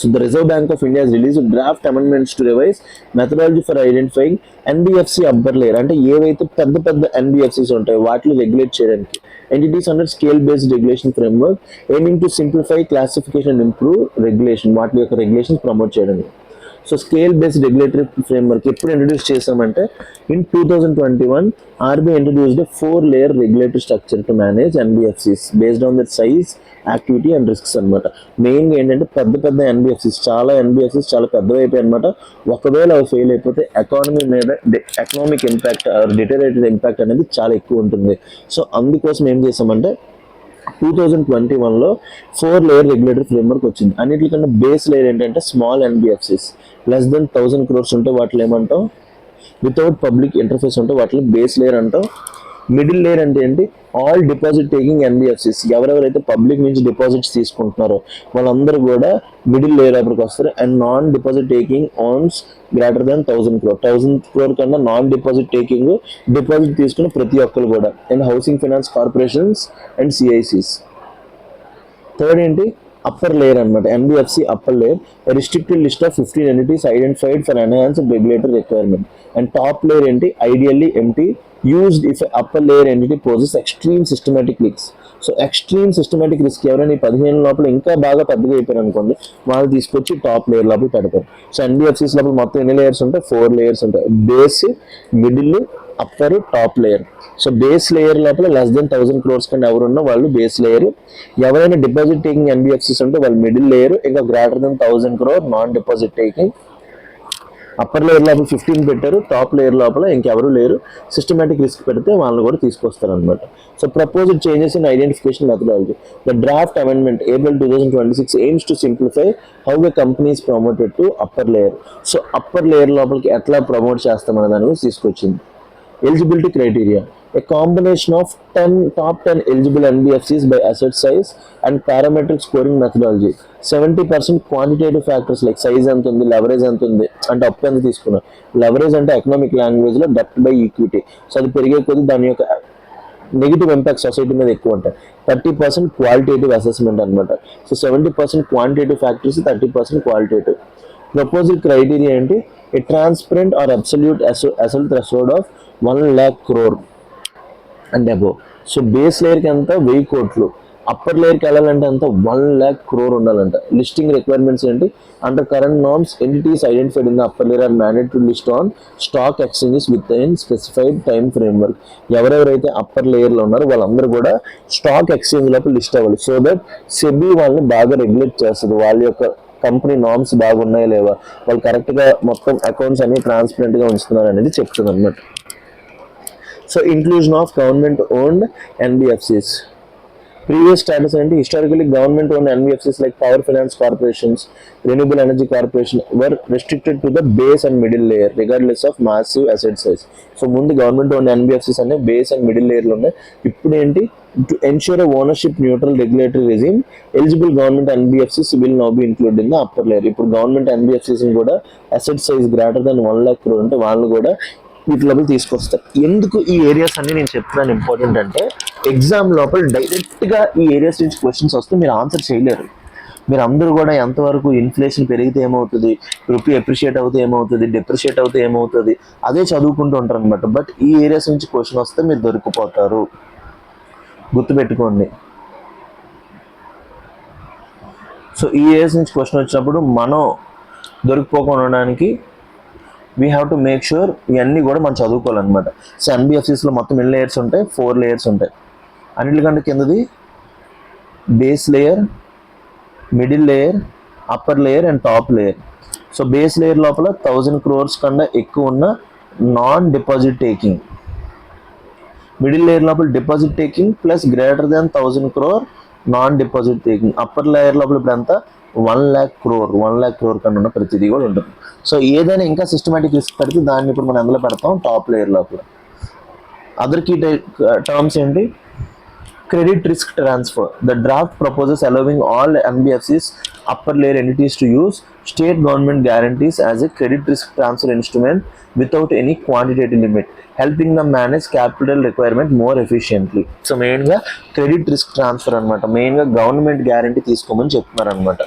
So the Reserve Bank of India has released draft amendments to revise methodology for identifying NBFC upper layer. అంటే ఏవైతే పెద్ద NBFCs ఉంటాయో వాటిని regulate చేయడానికి entities under scale-based regulation framework, aiming to simplify classification and improve regulation. వాటి యొక్క regulation promote చేయడానికి. So scale based regulatory framework ఎప్పుడు ఇంట్రడ్యూస్ చేసామంటే in 2021 RBI introduced 4-layer regulatory structure to manage NBFCs based on their size, activity and risks అనమాట. మెయిన్గా ఏంటంటే పెద్ద NBFCs చాలా పెద్దవి అయిపోయాయి అనమాట. ఒకవేళ అవి ఫెయిల్ అయిపోతే ఎకానమీ మీద ఎకనామిక్ ఇంపాక్ట్ డిటరేటెడ్ ఇంపాక్ట్ అనేది చాలా ఎక్కువ ఉంటుంది. సో అందుకోసం ఏం చేసామంటే 2021లో 4-layer రెగ్యులేటరీ ఫ్రేమ్వర్క్ వచ్చింది. అన్నిటికన్నా బేస్ లేయర్ ఏంటంటే small NBFCs less than 1000 crores ఉంటే వాటిలో ఏమంటాం, వితౌట్ పబ్లిక్ ఇంటర్ఫేస్ ఉంటే వాటిలో బేస్ లేయర్ అంటాం. మిడిల్ లేయర్ అంటే ఏంటి, ఆల్ డిపాజిట్ టేకింగ్ ఎన్బిఎఫ్సిస్, ఎవరెవరైతే పబ్లిక్ నుంచి డిపాజిట్స్ తీసుకుంటున్నారో వాళ్ళందరూ కూడా మిడిల్ లేయర్ అప్పటికి వస్తారు. And non deposit taking ones greater than 1000 crore కన్నా నాన్ డిపాజిట్ టేకింగ్ డిపాజిట్ తీసుకున్న ప్రతి ఒక్కరు కూడా. And housing finance corporations and సిఐసిస్. థర్డ్ ఏంటి, అప్పర్ లేయర్ అనమాట, NBFC upper layer, restricted list of 15 entities identified for enhanced regulatory requirement. And top layer ఏంటి, ideally empty used if a upper layer entity poses extreme systematic risks. So extreme systematic risk ఎవరైనా 15 లోపల ఇంకా బాగా పెద్దగా అయిపోయారు అనుకోండి, వాళ్ళు తీసుకొచ్చి టాప్ లేయర్ లోపల పెడతారు. సో ఎన్బిఎఫ్సిస్ లోపల మొత్తం ఎన్ని లేయర్స్ ఉంటాయి, 4 layers ఉంటాయి. Base, middle, upper, top layer. So base layer లోపల లెస్ దెన్ 1000 crores కన్నా ఎవరున్నా వాళ్ళు బేస్ లేయర్. ఎవరైనా డిపాజిట్ టేకింగ్ ఎన్బిఎఫ్సిస్ ఉంటే వాళ్ళు మిడిల్ లేయర్. ఇంకా greater than 1000 crore non deposit taking. Upper layer లోపల 15 పెట్టారు, టాప్ లేయర్ లోపల ఇంకెవరు లేరు. సిస్టమేటిక్ రిస్క్ పెడితే వాళ్ళని కూడా తీసుకొస్తారు అనమాట. So proposed changes in identification methodology. The draft amendment April 2026 aims to simplify how the company is promoted to upper layer. So upper layer లోపలికి ఎట్లా ప్రమోట్ చేస్తామనే దాని గురించి తీసుకొచ్చింది. Eligibility criteria, a combination of top 10 eligible NBFCs by asset size and parametric scoring methodology. 70% quantitative factors like size ఎంత ఉంది, leverage ఎంత ఉంది, అంటే అప్పు ఎంత తీసుకున్నారు. leverage అంటే ఎకనామిక్ లాంగ్వేజ్ లో డెప్త్ బై ఈక్విటీ. సో అది పెరిగే కొద్ది దాని యొక్క నెగిటివ్ ఇంపాక్ట్ సొసైటీ మీద ఎక్కువ ఉంటాయి. 30% క్వాలిటేటివ్ అసెస్మెంట్ అనమాట. So 70% quantitative factors, 30% qualitative. Proposal criteria ఏంటి, a transparent or absolute asset threshold of 1 lakh crore and above. So base లేయర్కి ఎంత 1000 కోట్లు, అప్పర్ లేయర్కి వెళ్ళాలంటే అంత 1 lakh crore ఉండాలంట. లిస్టింగ్ రిక్వైర్మెంట్స్ ఏంటి, under current norms entities identified in the upper layer are mandatory to list on stock exchanges within specified time framework. ఎవరెవరైతే upper లేయర్లో ఉన్నారో వాళ్ళందరూ కూడా స్టాక్ ఎక్స్చేంజ్ లోపల లిస్ట్ అవ్వాలి. సో దట్ సెబీ వాళ్ళని బాగా రెగ్యులేట్ చేస్తుంది. వాళ్ళ యొక్క కంపెనీ నార్మ్స్ బాగున్నాయా లేవా, వాళ్ళు కరెక్ట్గా మొత్తం అకౌంట్స్ అన్ని ట్రాన్స్పరెంట్గా ఉంచుతున్నారు అనేది చెప్తుంది అన్నమాట. So inclusion of government owned NBFCs. Previous status ఏంటి, historically government own NBFCs like power finance corporations, renewable energy corporation were restricted to the base and middle layer regardless of massive asset size. So ముందు government own NBFCs అనే base and middle లేయర్లు ఉన్నాయి. ఇప్పుడు ఏంటి, to ensure a ownership neutral regulatory regime eligible government NBFCs will now be include in the upper layer. ఇప్పుడు government NBFCs కూడా asset size greater than 1 lakh crore అంటే వాళ్ళు కూడా వీటి లోపల తీసుకొస్తారు. ఎందుకు ఈ ఏరియాస్ అన్ని నేను చెప్తున్నాను ఇంపార్టెంట్ అంటే, ఎగ్జామ్ లోపల డైరెక్ట్గా ఈ ఏరియాస్ నుంచి క్వశ్చన్స్ వస్తే మీరు ఆన్సర్ చేయలేరు. మీరు అందరూ కూడా ఎంతవరకు ఇన్ఫ్లేషన్ పెరిగితే ఏమవుతుంది, రూపీ అప్రిషియేట్ అవుతే ఏమవుతుంది, డిప్రిషియేట్ అవుతే ఏమవుతుంది, అదే చదువుకుంటూ ఉంటారు అనమాట. బట్ ఈ ఏరియాస్ నుంచి క్వశ్చన్ వస్తే మీరు దొరికిపోతారు, గుర్తుపెట్టుకోండి. సో ఈ ఏరియాస్ నుంచి క్వశ్చన్ వచ్చినప్పుడు మనం దొరికిపోకుండా ఉండడానికి we have to make sure ఇవన్నీ కూడా మనం చదువుకోవాలన్నమాట. సో ఎన్బిఎఫ్సిస్లో మొత్తం ఎన్ని లేయర్స్ ఉంటాయి, 4 layers ఉంటాయి. అన్నిటికంటే కిందది base layer, middle layer, upper layer and top layer. So base layer లోపల 1000 crores కన్నా ఎక్కువ ఉన్న non deposit taking, middle layer లోపల deposit taking plus greater than 1000 crore non deposit taking, upper layer లోపల ఇప్పుడు ఎంత 1 lakh crore కన్నా ఉన్న ప్రతిదీ కూడా ఉంటుంది. సో ఏదైనా ఇంకా సిస్టమేటిక్ రిస్క్ పెడితే దాన్ని ఇప్పుడు మనం ఎందులో పెడతాం, టాప్ లేయర్ లోపల. అదర్ కీ టర్మ్స్ ఏంటి, credit risk transfer. The draft proposes allowing all NBFCs upper layer entities to use state government guarantees as a credit risk transfer instrument without any quantitative limit, helping them manage capital requirement more efficiently. So మెయిన్గా credit risk transfer అనమాట, మెయిన్గా government guarantee తీసుకోమని చెప్తున్నారు అనమాట.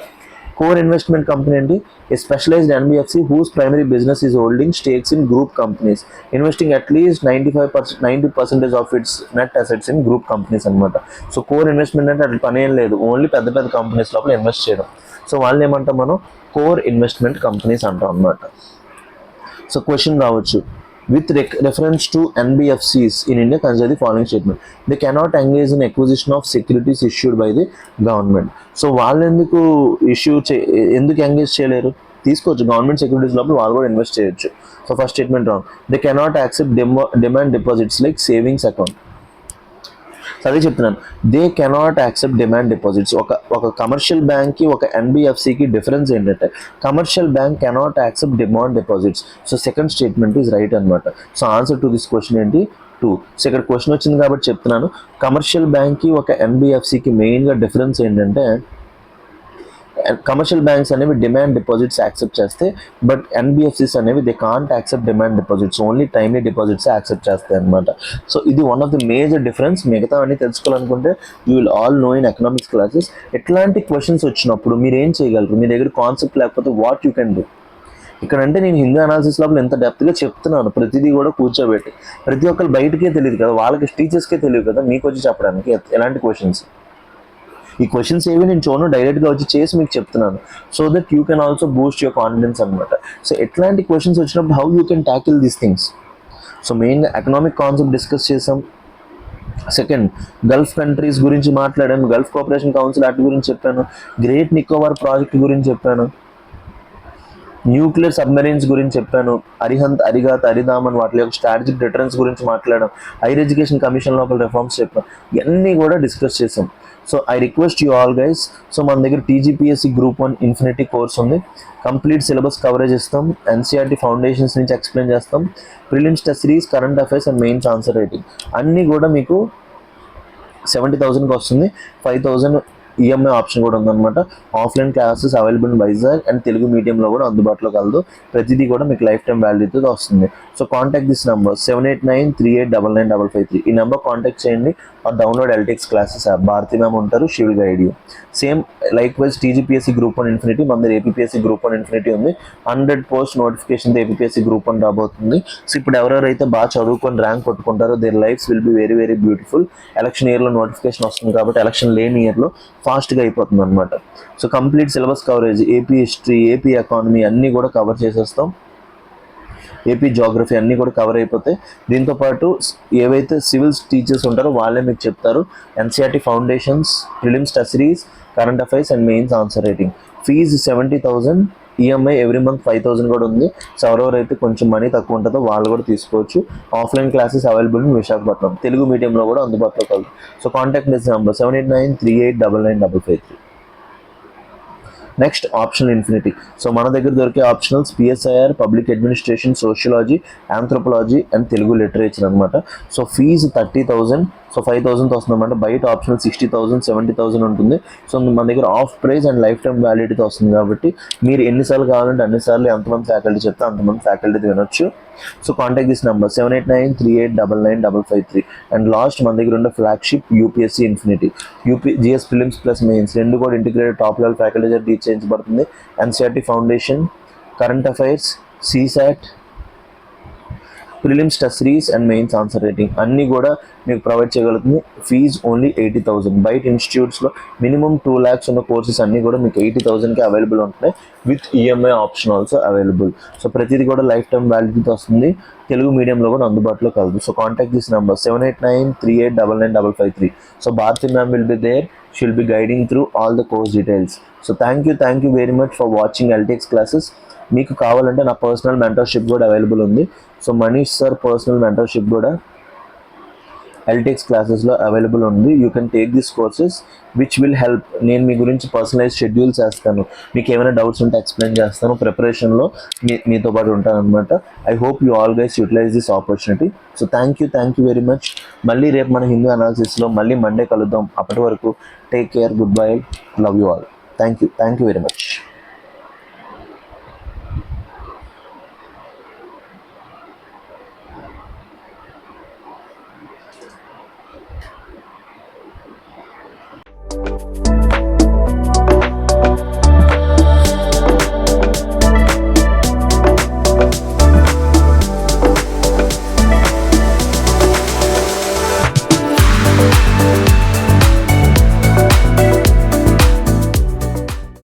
Core investment company అండి, a specialised NBFC whose primary business is holding stakes in group companies investing at least 90% of its net assets in group companies అనమాట. So core investment అంటే అట్లా పని ఏం లేదు, ఓన్లీ పెద్ద పెద్ద కంపెనీస్ లోపల ఇన్వెస్ట్ చేయడం. సో వాళ్ళని ఏమంటాం మనం, కోర్ ఇన్వెస్ట్మెంట్ కంపెనీస్ అంటాం అనమాట. సో క్వశ్చన్ రావచ్చు, with reference to NBFCs in India, consider the following statement. They cannot engage in acquisition of securities issued by the government. So వాళ్ళు ఎందుకు ఎందుకు ఎంగేజ్ చేయలేరు, తీసుకోవచ్చు గవర్నమెంట్ సెక్యూరిటీస్ లోపల వాళ్ళు కూడా ఇన్వెస్ట్ చేయొచ్చు. So first statement wrong. They cannot accept demand deposits like savings account. అదే చెప్తున్నాను, they cannot accept demand deposits. ఒక కమర్షియల్ బ్యాంక్కి ఒక ఎన్బిఎఫ్సికి డిఫరెన్స్ ఏంటంటే, commercial bank cannot accept demand deposits. So second statement is right అనమాట. So answer to this question ఏంటి, 2. So ఇక్కడ క్వశ్చన్ వచ్చింది కాబట్టి చెప్తున్నాను, కమర్షియల్ బ్యాంక్కి ఒక ఎన్బిఎఫ్సికి మెయిన్గా డిఫరెన్స్ ఏంటంటే, కమర్షియల్ బ్యాంక్స్ అనేవి డిమాండ్ డిపాజిట్స్ యాక్సెప్ట్ చేస్తే, బట్ ఎన్బిఎఫ్సిస్ అనేవి they can't accept demand deposits, only timely deposits accept చేస్తాయి అనమాట. సో ఇది one of the major difference. మిగతా అన్ని తెలుసుకోవాలనుకుంటే you will all know in economics classes. ఎట్లాంటి క్వశ్చన్స్ వచ్చినప్పుడు మీరు ఏం చేయగలరు, మీ దగ్గర కాన్సెప్ట్ లేకపోతే వాట్ యూ కెన్ డూ. ఇక్కడ అంటే నేను హిందూ అనాలిసిస్ లోపల ఎంత డెప్త్గా చెప్తున్నాను, ప్రతిదీ కూడా కూర్చోబెట్టి. ప్రతి ఒక్కరు బయటకే తెలియదు కదా, వాళ్ళకి టీచర్స్కే తెలియదు కదా, మీకు వచ్చి చెప్పడానికి ఎలాంటి క్వశ్చన్స్. ఈ క్వశ్చన్స్ ఏవి నేను చూడను, డైరెక్ట్గా వచ్చి చేసి మీకు చెప్తున్నాను, so that you can also Boost your confidence అనమాట. సో ఎట్లాంటి క్వశ్చన్స్ వచ్చినప్పుడు how you can tackle these things. So మెయిన్గా ఎకనామిక్ కాన్సెప్ట్ డిస్కస్ చేసాం. సెకండ్, గల్ఫ్ కంట్రీస్ గురించి మాట్లాడాము, గల్ఫ్ కోఆపరేషన్ కౌన్సిల్ వాటి గురించి చెప్పాను, గ్రేట్ నికోబార్ ప్రాజెక్ట్ గురించి చెప్పాను, న్యూక్లియర్ సబ్మెరీన్స్ గురించి చెప్పాను, అరిహంత్, అరిగాత్, అరిదామన్ వాటి యొక్క స్ట్రాటజిక్ డిటరెన్స్ గురించి మాట్లాడాం, హైయర్ ఎడ్యుకేషన్ కమిషన్ లోపల రిఫార్మ్స్ చెప్పాను, ఇవన్నీ కూడా డిస్కస్ చేసాం. So I request you all guys, so మన దగ్గర టీజీపీఎస్సీ గ్రూప్ 1 ఇన్ఫినిటీ కోర్స్ ఉంది, కంప్లీట్ సిలబస్ కవరేజ్ ఇస్తాం, ఎన్సీఆర్టీ ఫౌండేషన్స్ నుంచి ఎక్స్ప్లెయిన్ చేస్తాం, prelims test series, current affairs and mains answer writing అన్నీ కూడా మీకు 70,000కి వస్తుంది. 5,000 ఈఎంఐ ఆప్షన్ కూడా ఉందన్నమాట. Offline classes available in Vizag and Telugu మీడియంలో కూడా అందుబాటులో కలదు. ప్రతిదీ కూడా మీకు లైఫ్ టైం వ్యాలిడీతో వస్తుంది. So contact this number 7893899553. ఈ నెంబర్ కాంటాక్ట్ చేయండి or download LTX classes app. Bharati ma'am ఉంటారు, she will guide you. Same likewise TGPSC group 1 infinity, మన దగ్గర ఏపీఎస్సీ గ్రూప్ 1 ఇన్ఫినిటీ ఉంది. 100 పోస్ట్ నోటిఫికేషన్తో ఏపీఎస్సీ గ్రూప్ 1 రాబోతుంది. సో ఇప్పుడు ఎవరెవరైతే బాగా చదువుకొని ర్యాంక్ కొట్టుకుంటారో their lives will be very very beautiful. Election ఇయర్లో నోటిఫికేషన్ వస్తుంది కాబట్టి ఎలక్షన్ లేని ఇయర్లో ఫాస్ట్గా అయిపోతుంది అనమాట. So complete syllabus coverage, AP history, AP economy అన్నీ కూడా కవర్ చేసేస్తాం. ఏపీ జాగ్రఫీ అన్నీ కూడా కవర్ అయిపోతాయి. దీంతోపాటు ఏవైతే సివిల్స్ టీచర్స్ ఉంటారో వాళ్ళే మీకు చెప్తారు. NCERT foundations, prelims test series, current affairs and mains answer writing. Fee 70,000 EMI every month 5,000 కూడా ఉంది. సో ఎవరెవరైతే కొంచెం మనీ తక్కువ ఉంటుందో వాళ్ళు కూడా తీసుకోవచ్చు. Offline classes available in Visakhapatnam. Telugu మీడియంలో కూడా అందుబాటులో కలదు. So contact this number 7893899553. Next optional infinity. So మన దగ్గర దొరికే optionals PSIR, public administration, sociology, anthropology and Telugu literature అనమాట. సో ఫీజు 30,000, సో 5,000 వస్తుందన్నమాట. బయట ఆప్షనల్ 60,000, 70,000 ఉంటుంది. సో మన దగ్గర half price and life time వ్యాలిడిటీతో వస్తుంది కాబట్టి మీరు ఎన్నిసార్లు కావాలంటే అన్నిసార్లు ఎంతమంది ఫ్యాకల్టీ చెప్తే అంతమంది ఫ్యాకల్టీ వినొచ్చు. So contact this number 7893899553. And last మన దగ్గర ఉన్న flagship UPSC infinity. GS prelims plus mains రెండు కూడా integrated top level faculty teach చేయించబడుతుంది. NCERT foundation, current affairs, CSAT, prelims test series and mains answer writing అన్నీ కూడా మీకు ప్రొవైడ్ చేయగలుగుతుంది. Fees only 80,000. బయట ఇన్స్టిట్యూట్స్లో మినిమం 2 lakhs ఉన్న కోర్సెస్ అన్నీ కూడా మీకు 80,000కి అవైలబుల్ ఉంటున్నాయి. With EMI option also available. So ప్రతిదీ కూడా లైఫ్ టైం వ్యాలిడిటీతో వస్తుంది. తెలుగు మీడియంలో కూడా అందుబాటులో కలదు. So contact this number 7893899553. So Bharati ma'am will be there. She will be guiding through all the course details. So thank you very much for watching LTX classes. మీకు కావాలంటే నా పర్సనల్ మెంటర్షిప్ కూడా అవైలబుల్ ఉంది. So Manish sir personal mentorship కూడా LTX క్లాసెస్లో available ఉంది. You can take this courses which will help. నేను మీ గురించి పర్సనలైజ్ షెడ్యూల్ చేస్తాను. మీకు ఏమైనా డౌట్స్ ఉంటే ఎక్స్ప్లెయిన్ చేస్తాను. ప్రిపరేషన్లో మీతో పాటు ఉంటాను అనమాట. I hope you all guys utilise this opportunity. So thank you very much. మళ్ళీ రేపు మన హిందూ అనాలిసిస్లో మళ్ళీ మండే కలుద్దాం. అప్పటి వరకు take care, good bye, love you all. Thank you very much.